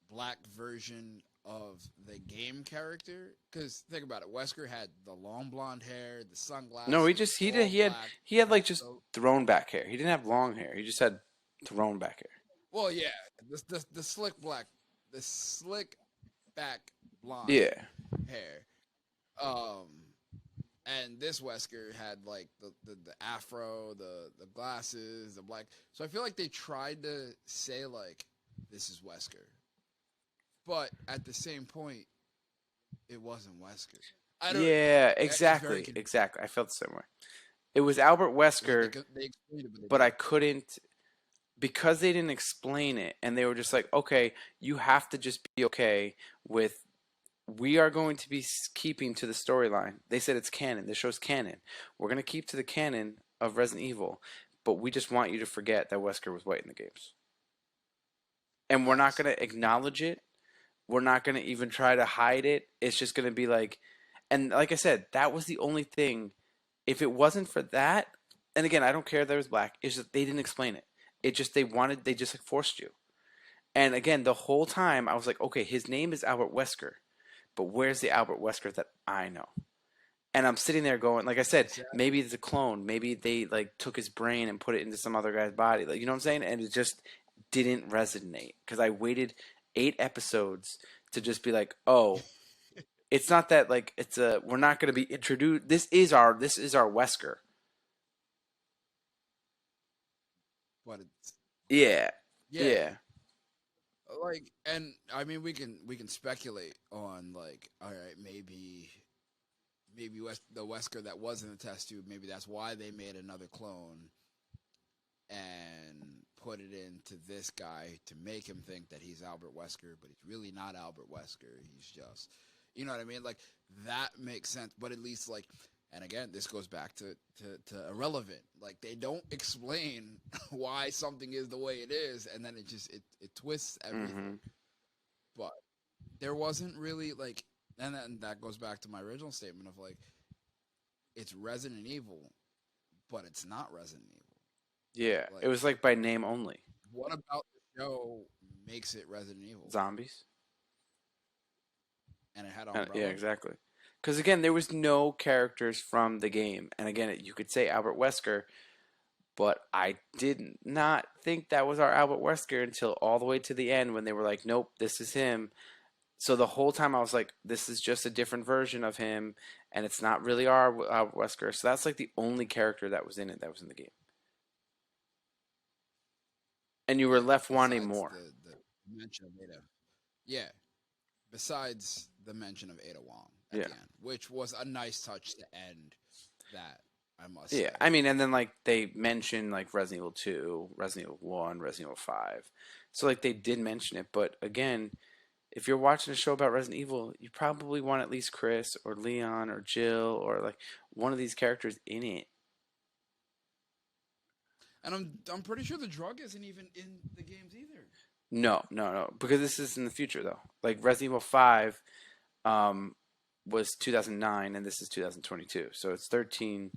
black version of the game character. Because think about it, Wesker had the long blonde hair, the No, sunglasses, all black. he had like just So, thrown back hair. He didn't have long hair. He just had thrown back hair. well, yeah, the slick black, the slick back blonde Yeah. hair. Um, and this Wesker had like the afro, the glasses, the black. So I feel like they tried to say like this is Wesker, but at the same point, it wasn't Wesker. I don't. Yeah, It's very exactly. Exactly. I felt the same way. It was Albert like Wesker, they explained it, but they but I didn't. couldn't because they didn't explain it and they were just like, okay, you have to just be okay with we are going to be keeping to the storyline. They said it's canon. The show's canon. We're going to keep to the canon of Resident Evil, but we just want you to forget that Wesker was white in the games. And we're not Yes. going to acknowledge it. We're not going to even try to hide it. It's just going to be like, and like I said, that was the only thing. If it wasn't for that, and again, I don't care that it was black, it's just they didn't explain it. It just, they just like forced you. And again, the whole time I was like, okay, his name is Albert Wesker, but where's the Albert Wesker that I know? And I'm sitting there going, like I said, Exactly. maybe it's a clone. Maybe they like took his brain and put it into some other guy's body. Like, you know what I'm saying? And it just didn't resonate because I waited 8 episodes to just be like, oh, it's not that like it's a we're not going to be introduced. This is our Wesker. But it's Yeah, yeah, yeah. like, and I mean we can speculate on like, all right, maybe maybe the Wesker that was in the test tube, maybe that's why they made another clone and put it into this guy to make him think that he's Albert Wesker, but he's really not Albert Wesker. He's just, you know what I mean? Like that makes sense, but at least like, and again, this goes back to irrelevant. Like they don't explain why something is the way it is, and then it twists Mm-hmm. everything. But there wasn't really like, and then that goes back to my original statement of like, it's Resident Evil, but it's not Resident Evil. Yeah, it Like, was like by name only. what about the show makes it Resident Evil? Zombies. And it had Yeah, Umbrella. exactly. Because again, there was no characters from the game, and again, you could say Albert Wesker, but I did not think that was our Albert Wesker until all the way to the end when they were like, "Nope, this is him." So the whole time I was like, "This is just a different version of him, and it's not really our Albert Wesker." So that's like the only character that was in it that was in the game, and you were Yeah, left wanting besides more. the mention of Ada. Yeah, besides the mention of Ada Wong at Yeah. the end, which was a nice touch to end that, I must Yeah, say. I mean, and then like they mentioned like Resident Evil 2, Resident Evil 1, Resident Evil 5. So like they did mention it, but again, if you're watching a show about Resident Evil, you probably want at least Chris or Leon or Jill or like one of these characters in it. And I'm pretty sure the drug isn't even in the games either. No, no, no, because this is in the future though. Like Resident Evil 5 um was 2009 and this is 2022. So it's 13,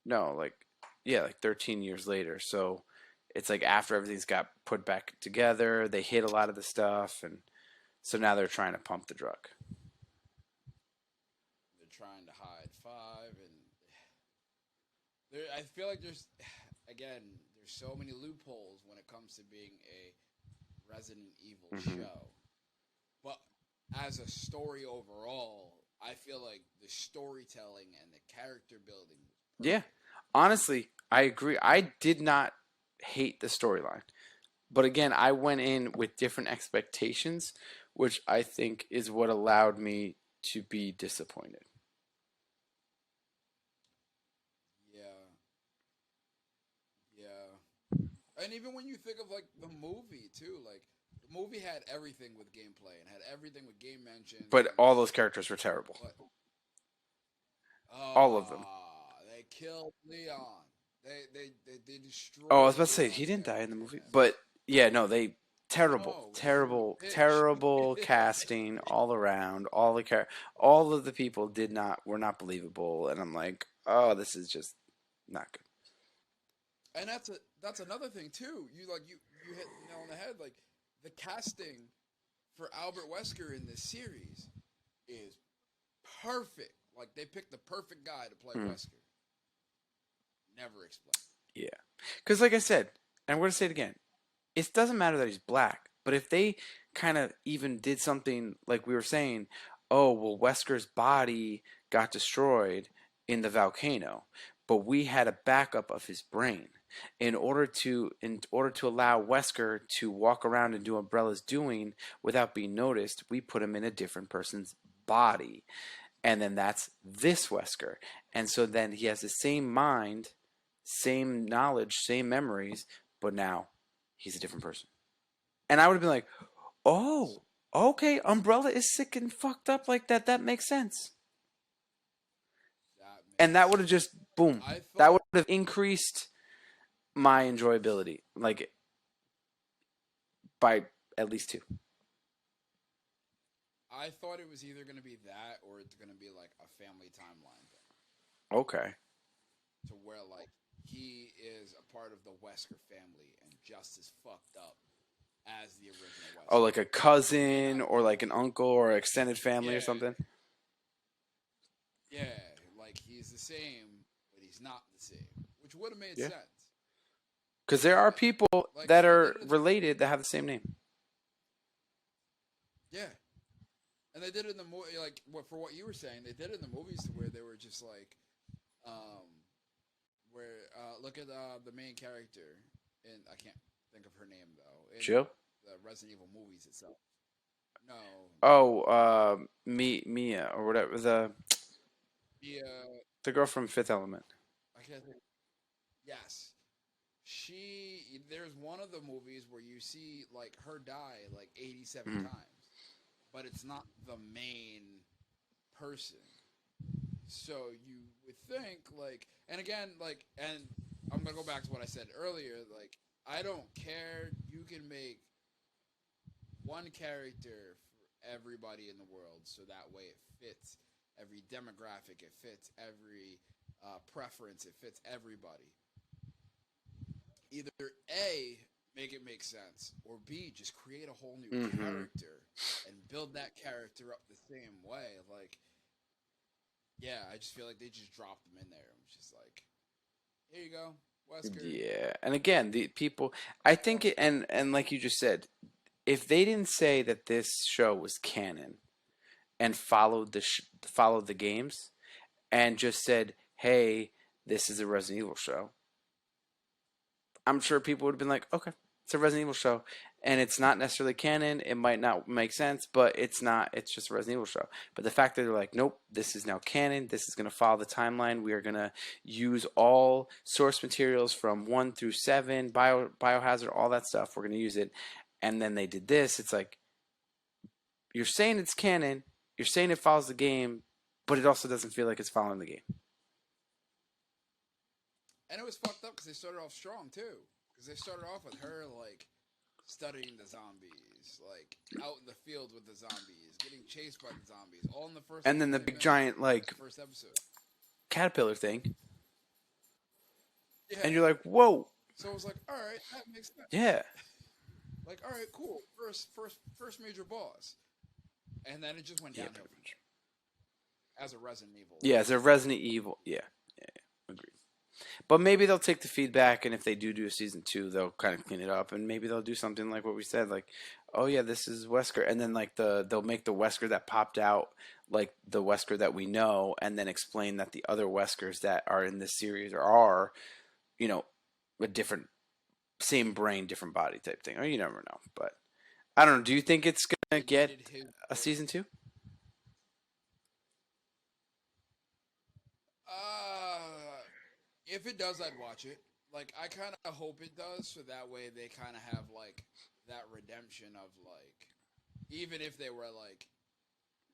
no, like yeah, like 13 years later. So it's like after everything's got put back together, they hit a lot of the stuff, and so now they're trying to pump the drug. They're trying to hide five, and there. I feel like there's, again, there's so many loopholes when it comes to being a Resident Evil Hmm. show. But as a story overall, I feel like the storytelling and the character building was Yeah, perfect. honestly, I agree. I did not hate the storyline, but again, I went in with different expectations, which I think is what allowed me to be disappointed. Yeah, yeah. And even when you think of like the movie too, like the movie had everything with gameplay and had everything with game mentions But and all those characters were terrible. but All of them. they killed Leon. They Oh, I was destroyed about to say he Leon's didn't die in the character in movie, that but movie. yeah, no, they terrible, No, the son of terrible, a bitch. terrible casting all around. All of the people did not were not believable, and I'm like, oh, this is just not good. And that's another thing too. You hit the nail on the head. Like the casting for Albert Wesker in this series is perfect. Like they picked the perfect guy to play Mm, Wesker. Never explained. yeah, because like I said, and I'm going to say it again, it doesn't matter that he's black, but if they kind of even did something like we were saying, oh, well, Wesker's body got destroyed in the volcano, but we had a backup of his brain. In order to allow Wesker to walk around and do Umbrella's doing without being noticed, we put him in a different person's body. And then that's this Wesker. And so then he has the same mind, same knowledge, same memories, but now he's a different person. And I would have been like, oh, okay, Umbrella is sick and fucked up like that. That makes sense. That And makes that would have sense. just, boom, I that thought would have increased my enjoyability, like by at least two. I thought it was either gonna be that or it's gonna be like a family timeline thing, Okay. to where like he is a part of the Wesker family and just as fucked up as the original Oh, Wesker. like a He may cousin not or be. like an uncle or extended family or Yeah, something. yeah. Like he's the same, but he's not the same, which would have made Yeah. sense. Because there are people Like, that and they did are it. related that have the same name. Yeah, and they did it in the movie. Like, for what you were saying, they did it in the movies to where they were just like, um, where look at the main character, and I can't think of her name though in Jill? the Resident Evil movies itself. No, Oh, Mia or whatever the the girl from Fifth Element. I can't think. Yes, there's one of the movies where you see like her die like 87 Mhm. times, but it's not the main person. So you would think like, and again, like, and I'm gonna go back to what I said earlier. Like, I don't care. You can make one character for everybody in the world, so that way it fits every demographic, it fits every preference, it fits everybody. Either A, make it make sense, or B, just create a whole new Mhm. character and build that character up the same way. Like, yeah, I just feel like they just dropped them in there. It was just like, here you go, Wesker. Yeah. And again, the people I think it, and like you just said, if they didn't say that this show was canon and followed the games and just said, "Hey, this is a Resident Evil show," I'm sure people would have been like, okay, it's a Resident Evil show. And it's not necessarily canon. It might not make sense, but it's not. It's just a Resident Evil show. But the fact that they're like, nope, this is now canon. This is going to follow the timeline. We are going to use all source materials from 1 through 7, biohazard, all that stuff. We're going to use it. And then they did this. It's like, you're saying it's canon. You're saying it follows the game, but it also doesn't feel like it's following the game. And it was fucked up because they started off strong too. Because they started off with her like studying the zombies, like out in the field with the zombies, getting chased by the zombies, all in the first And like then the 20 big minutes giant, of like, the first episode. caterpillar thing. Yeah. And you're like, whoa, So it was like, all right, that makes sense. yeah. Like, all right, cool. First major boss, and then it just went Yeah, downhill pretty from much. there as a Resident Evil Yeah, it's a Resident Evil. Yeah, yeah, yeah. Agreed. But maybe they'll take the feedback, and if they do a season 2, they'll kind of clean it up, and maybe they'll do something like what we said, like, oh yeah, this is Wesker, and then like they'll make the Wesker that popped out like the Wesker that we know, and then explain that the other Weskers that are in this series are, you know, a different, same brain, different body type thing, or you never know. But I don't know. Do you think it's gonna it needed get his a work. season 2? Uh, if it does, I'd watch it. Like, I kind of hope it does, so that way they kind of have like that redemption of like, even if they were like,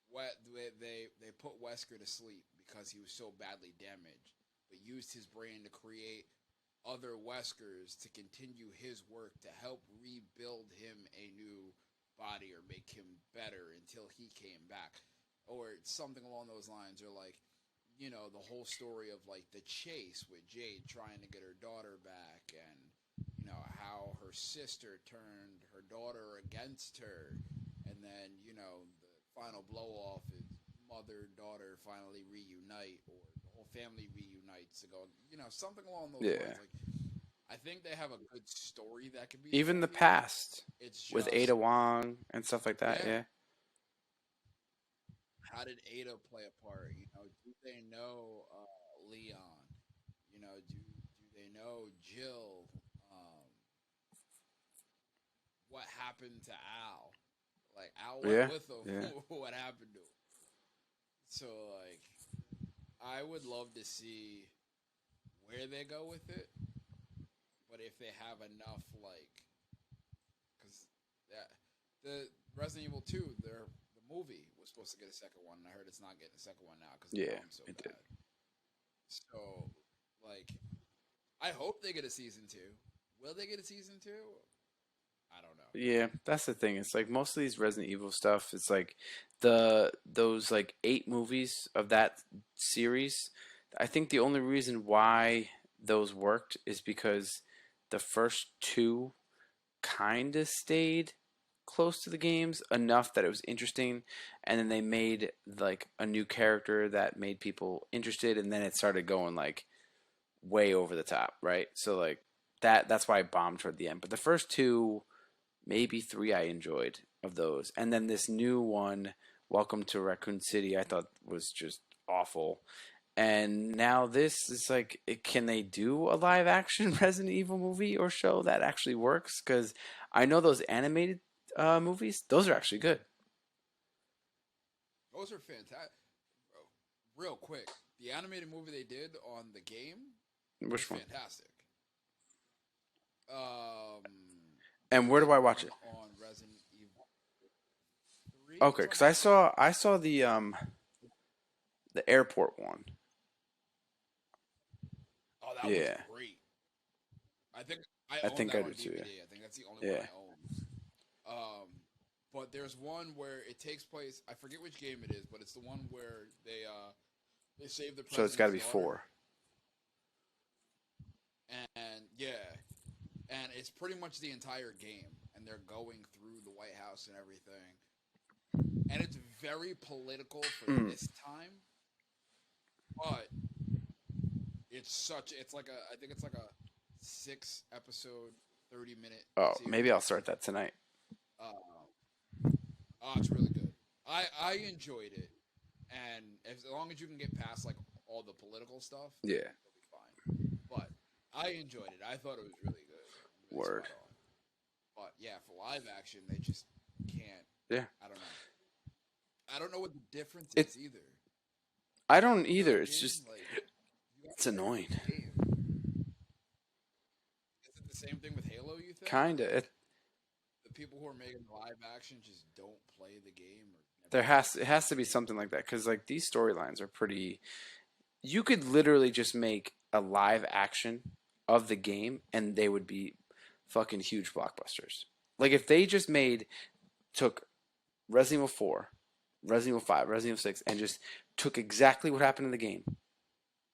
what they put Wesker to sleep because he was so badly damaged, but used his brain to create other Weskers to continue his work to help rebuild him a new body or make him better until he came back, or something along those lines, or like, the whole story of like the chase with Jade trying to get her daughter back, and how her sister turned her daughter against her, and then the final blow off is mother daughter finally reunite, or the whole family reunites to go, something along those Yeah. lines. Like, I think they have a good story that could be Even the told here. past It's with just, Ada Wong and stuff like that. yeah, Yeah. how did Ada play a part? Do they know Leon? Do they know Jill? What happened to Al? Like, Al went Yeah. with them. Yeah. What happened to him? So, like, I would love to see where they go with it, but if they have enough, like, because that the Resident Evil 2, the movie was supposed to get a second one, and I heard it's not getting a second one now because the Yeah. bomb's so It did. bad. So, like, I hope they get a season 2. Will they get a season 2? I don't know. Yeah, that's the thing. It's like most of these Resident Evil stuff, it's like those like 8 movies of that series. I think the only reason why those worked is because the first 2 kind of stayed close to the games enough that it was interesting, and then they made like a new character that made people interested, and then it started going like way over the top, right? So like that's why I bombed toward the end. But the first 2, maybe 3, I enjoyed of those, and then this new one, Welcome to Raccoon City, I thought was just awful. And now this is like, can they do a live action Resident Evil movie or show that actually works? Because I know those animated movies, those are actually good. Those are fantastic. Real quick, the animated movie they did on the game was Which one? fantastic. Um, And they where did do I watch one it? on Resident Evil 3, Okay, if I'm because not mistaken. I saw the airport one. Oh, that was Yeah, great. I think I I own think that I do on too. DVD. I think that's the only Yeah, one yeah. I own. But there's one where it takes place. I forget which game it is, but it's the one where they save the So it's got to president's be daughter, 4. and yeah, and it's pretty much the entire game, and they're going through the White House and everything, and it's very political for Mm. this time, but it's like a I think it's like a 6 episode, 30-minute Oh, maybe I'll series. start that tonight. Uh, oh, it's really good. I enjoyed it, and as long as you can get past like all the political stuff, then Yeah, you'll be fine. But I enjoyed it. I thought it was really good, really word. spot on. But yeah, for live action, they just can't. Yeah, I don't know. I don't know what the difference it. is either. I don't You know what either. I It's mean? just Like you got it's characters annoying. in the game. Is it the same thing with Halo? You think? Kinda. Like the people who are making the live action just don't play the game or never There played has the it game has to be before? something like that because like these storylines are pretty. You could literally just make a live action of the game and they would be fucking huge blockbusters. Like if they just made took Resident Evil 4, Resident Evil 5, Resident Evil 6 and just took exactly what happened in the game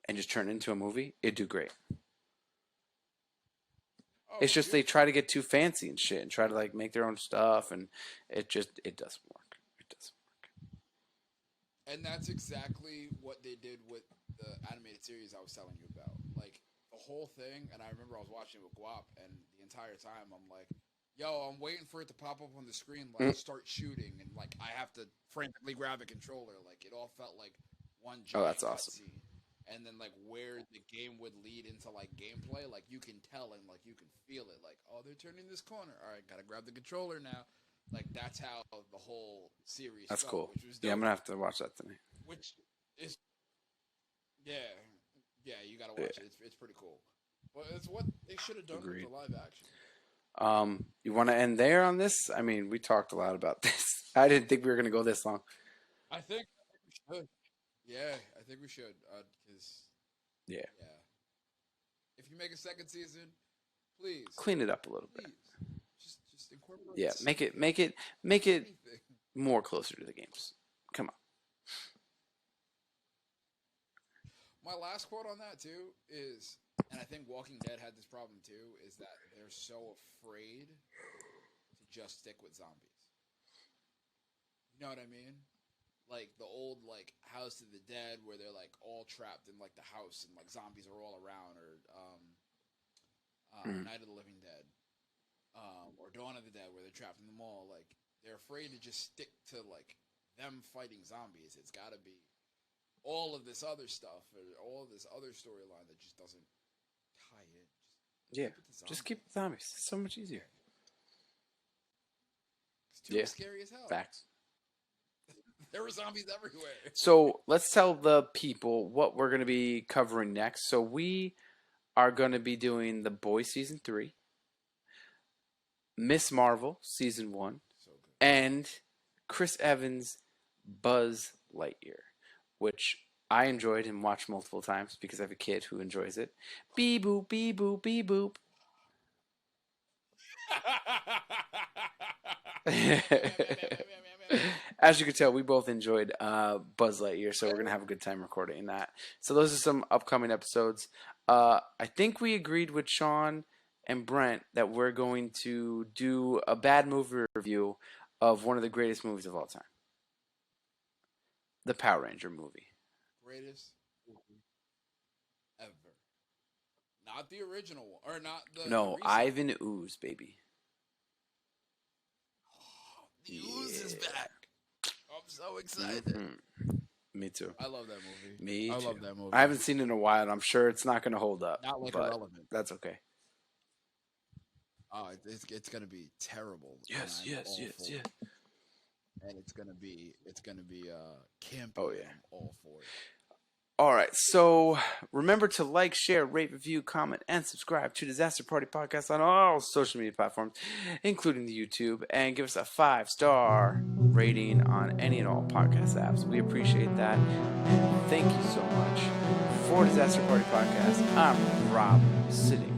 and just turned it into a movie, it'd do great. Oh, It's for just they sure. try to get too fancy and shit and try to like make their own stuff and it doesn't work. It doesn't And that's exactly what they did with the animated series I was telling you about. Like the whole thing, and I remember I was watching it with Guap, and the entire time I'm like, "Yo, I'm waiting for it to pop up on the screen, like work. start shooting," and like I have to frantically grab a controller. Like it all felt like one Oh, that's giant awesome. cutscene. And then like where the game would lead into like gameplay, like you can tell and like you can feel it. Like, oh, they're turning this corner. All right, gotta grab the controller now. Like that's how the whole series That's felt, cool. which was Yeah, I'm dope. gonna have to watch that tonight. Which is yeah, yeah, you gotta Yeah, watch it. It's pretty cool. But it's what they should have done with agreed. the live action. You want to end there on this? I mean, we talked a lot about this. I didn't think we were gonna go this long. I think we should. Yeah, I think we should. Because Yeah, yeah, if you make a second season, please, clean it up a little bit. please, just incorporate Yeah, something, make it anything. more closer to the games. Come on. My last quote on that too is, and I think Walking Dead had this problem too, is that they're so afraid to just stick with zombies. You know what I mean? Like the old like House of the Dead where they're like all trapped in like the house and like zombies are all around, or Mm. Night of the Living Dead, or Dawn of the Dead where they're trapped in the mall. Like they're afraid to just stick to like them fighting zombies. It's got to be all of this other stuff or all of this other storyline that just doesn't tie in. Just Yeah, keep it to just zombies. keep the zombies. It's so much easier. It's too Yeah, scary as hell. facts. There were zombies everywhere. So let's tell the people what we're gonna be covering next. So we are gonna be doing the Boys season 3, Miss Marvel season 1, So good. and Chris Evans' Buzz Lightyear, which I enjoyed and watched multiple times because I have a kid who enjoys it. Beep boop, beep boop, beep boop. As you can tell, we both enjoyed Buzz Lightyear, so we're gonna have a good time recording that. So those are some upcoming episodes. I think we agreed with Sean and Brent that we're going to do a bad movie review of one of the greatest movies of all time, the Power Ranger movie. Greatest movie ever. Not the original one, or not the No, recent one. Ivan Ooze, baby. The Ooze is Yeah. back. I'm so excited. Me too. I love that movie. Me I too. love that movie. I haven't seen it in a while, and I'm sure it's not going to hold up. Not like but Irrelevant. that's okay. Oh, it's gonna be terrible. Yes, and I'm yes, all yes, for yes. it. and it's gonna be Oh campy, and yeah. I'm all for it. All right. So remember to like, share, rate, review, comment, and subscribe to Disaster Party Podcast on all social media platforms, including the YouTube, and give us a 5-star rating on any and all podcast apps. We appreciate that. And thank you so much. For Disaster Party Podcast, I'm Rob, sitting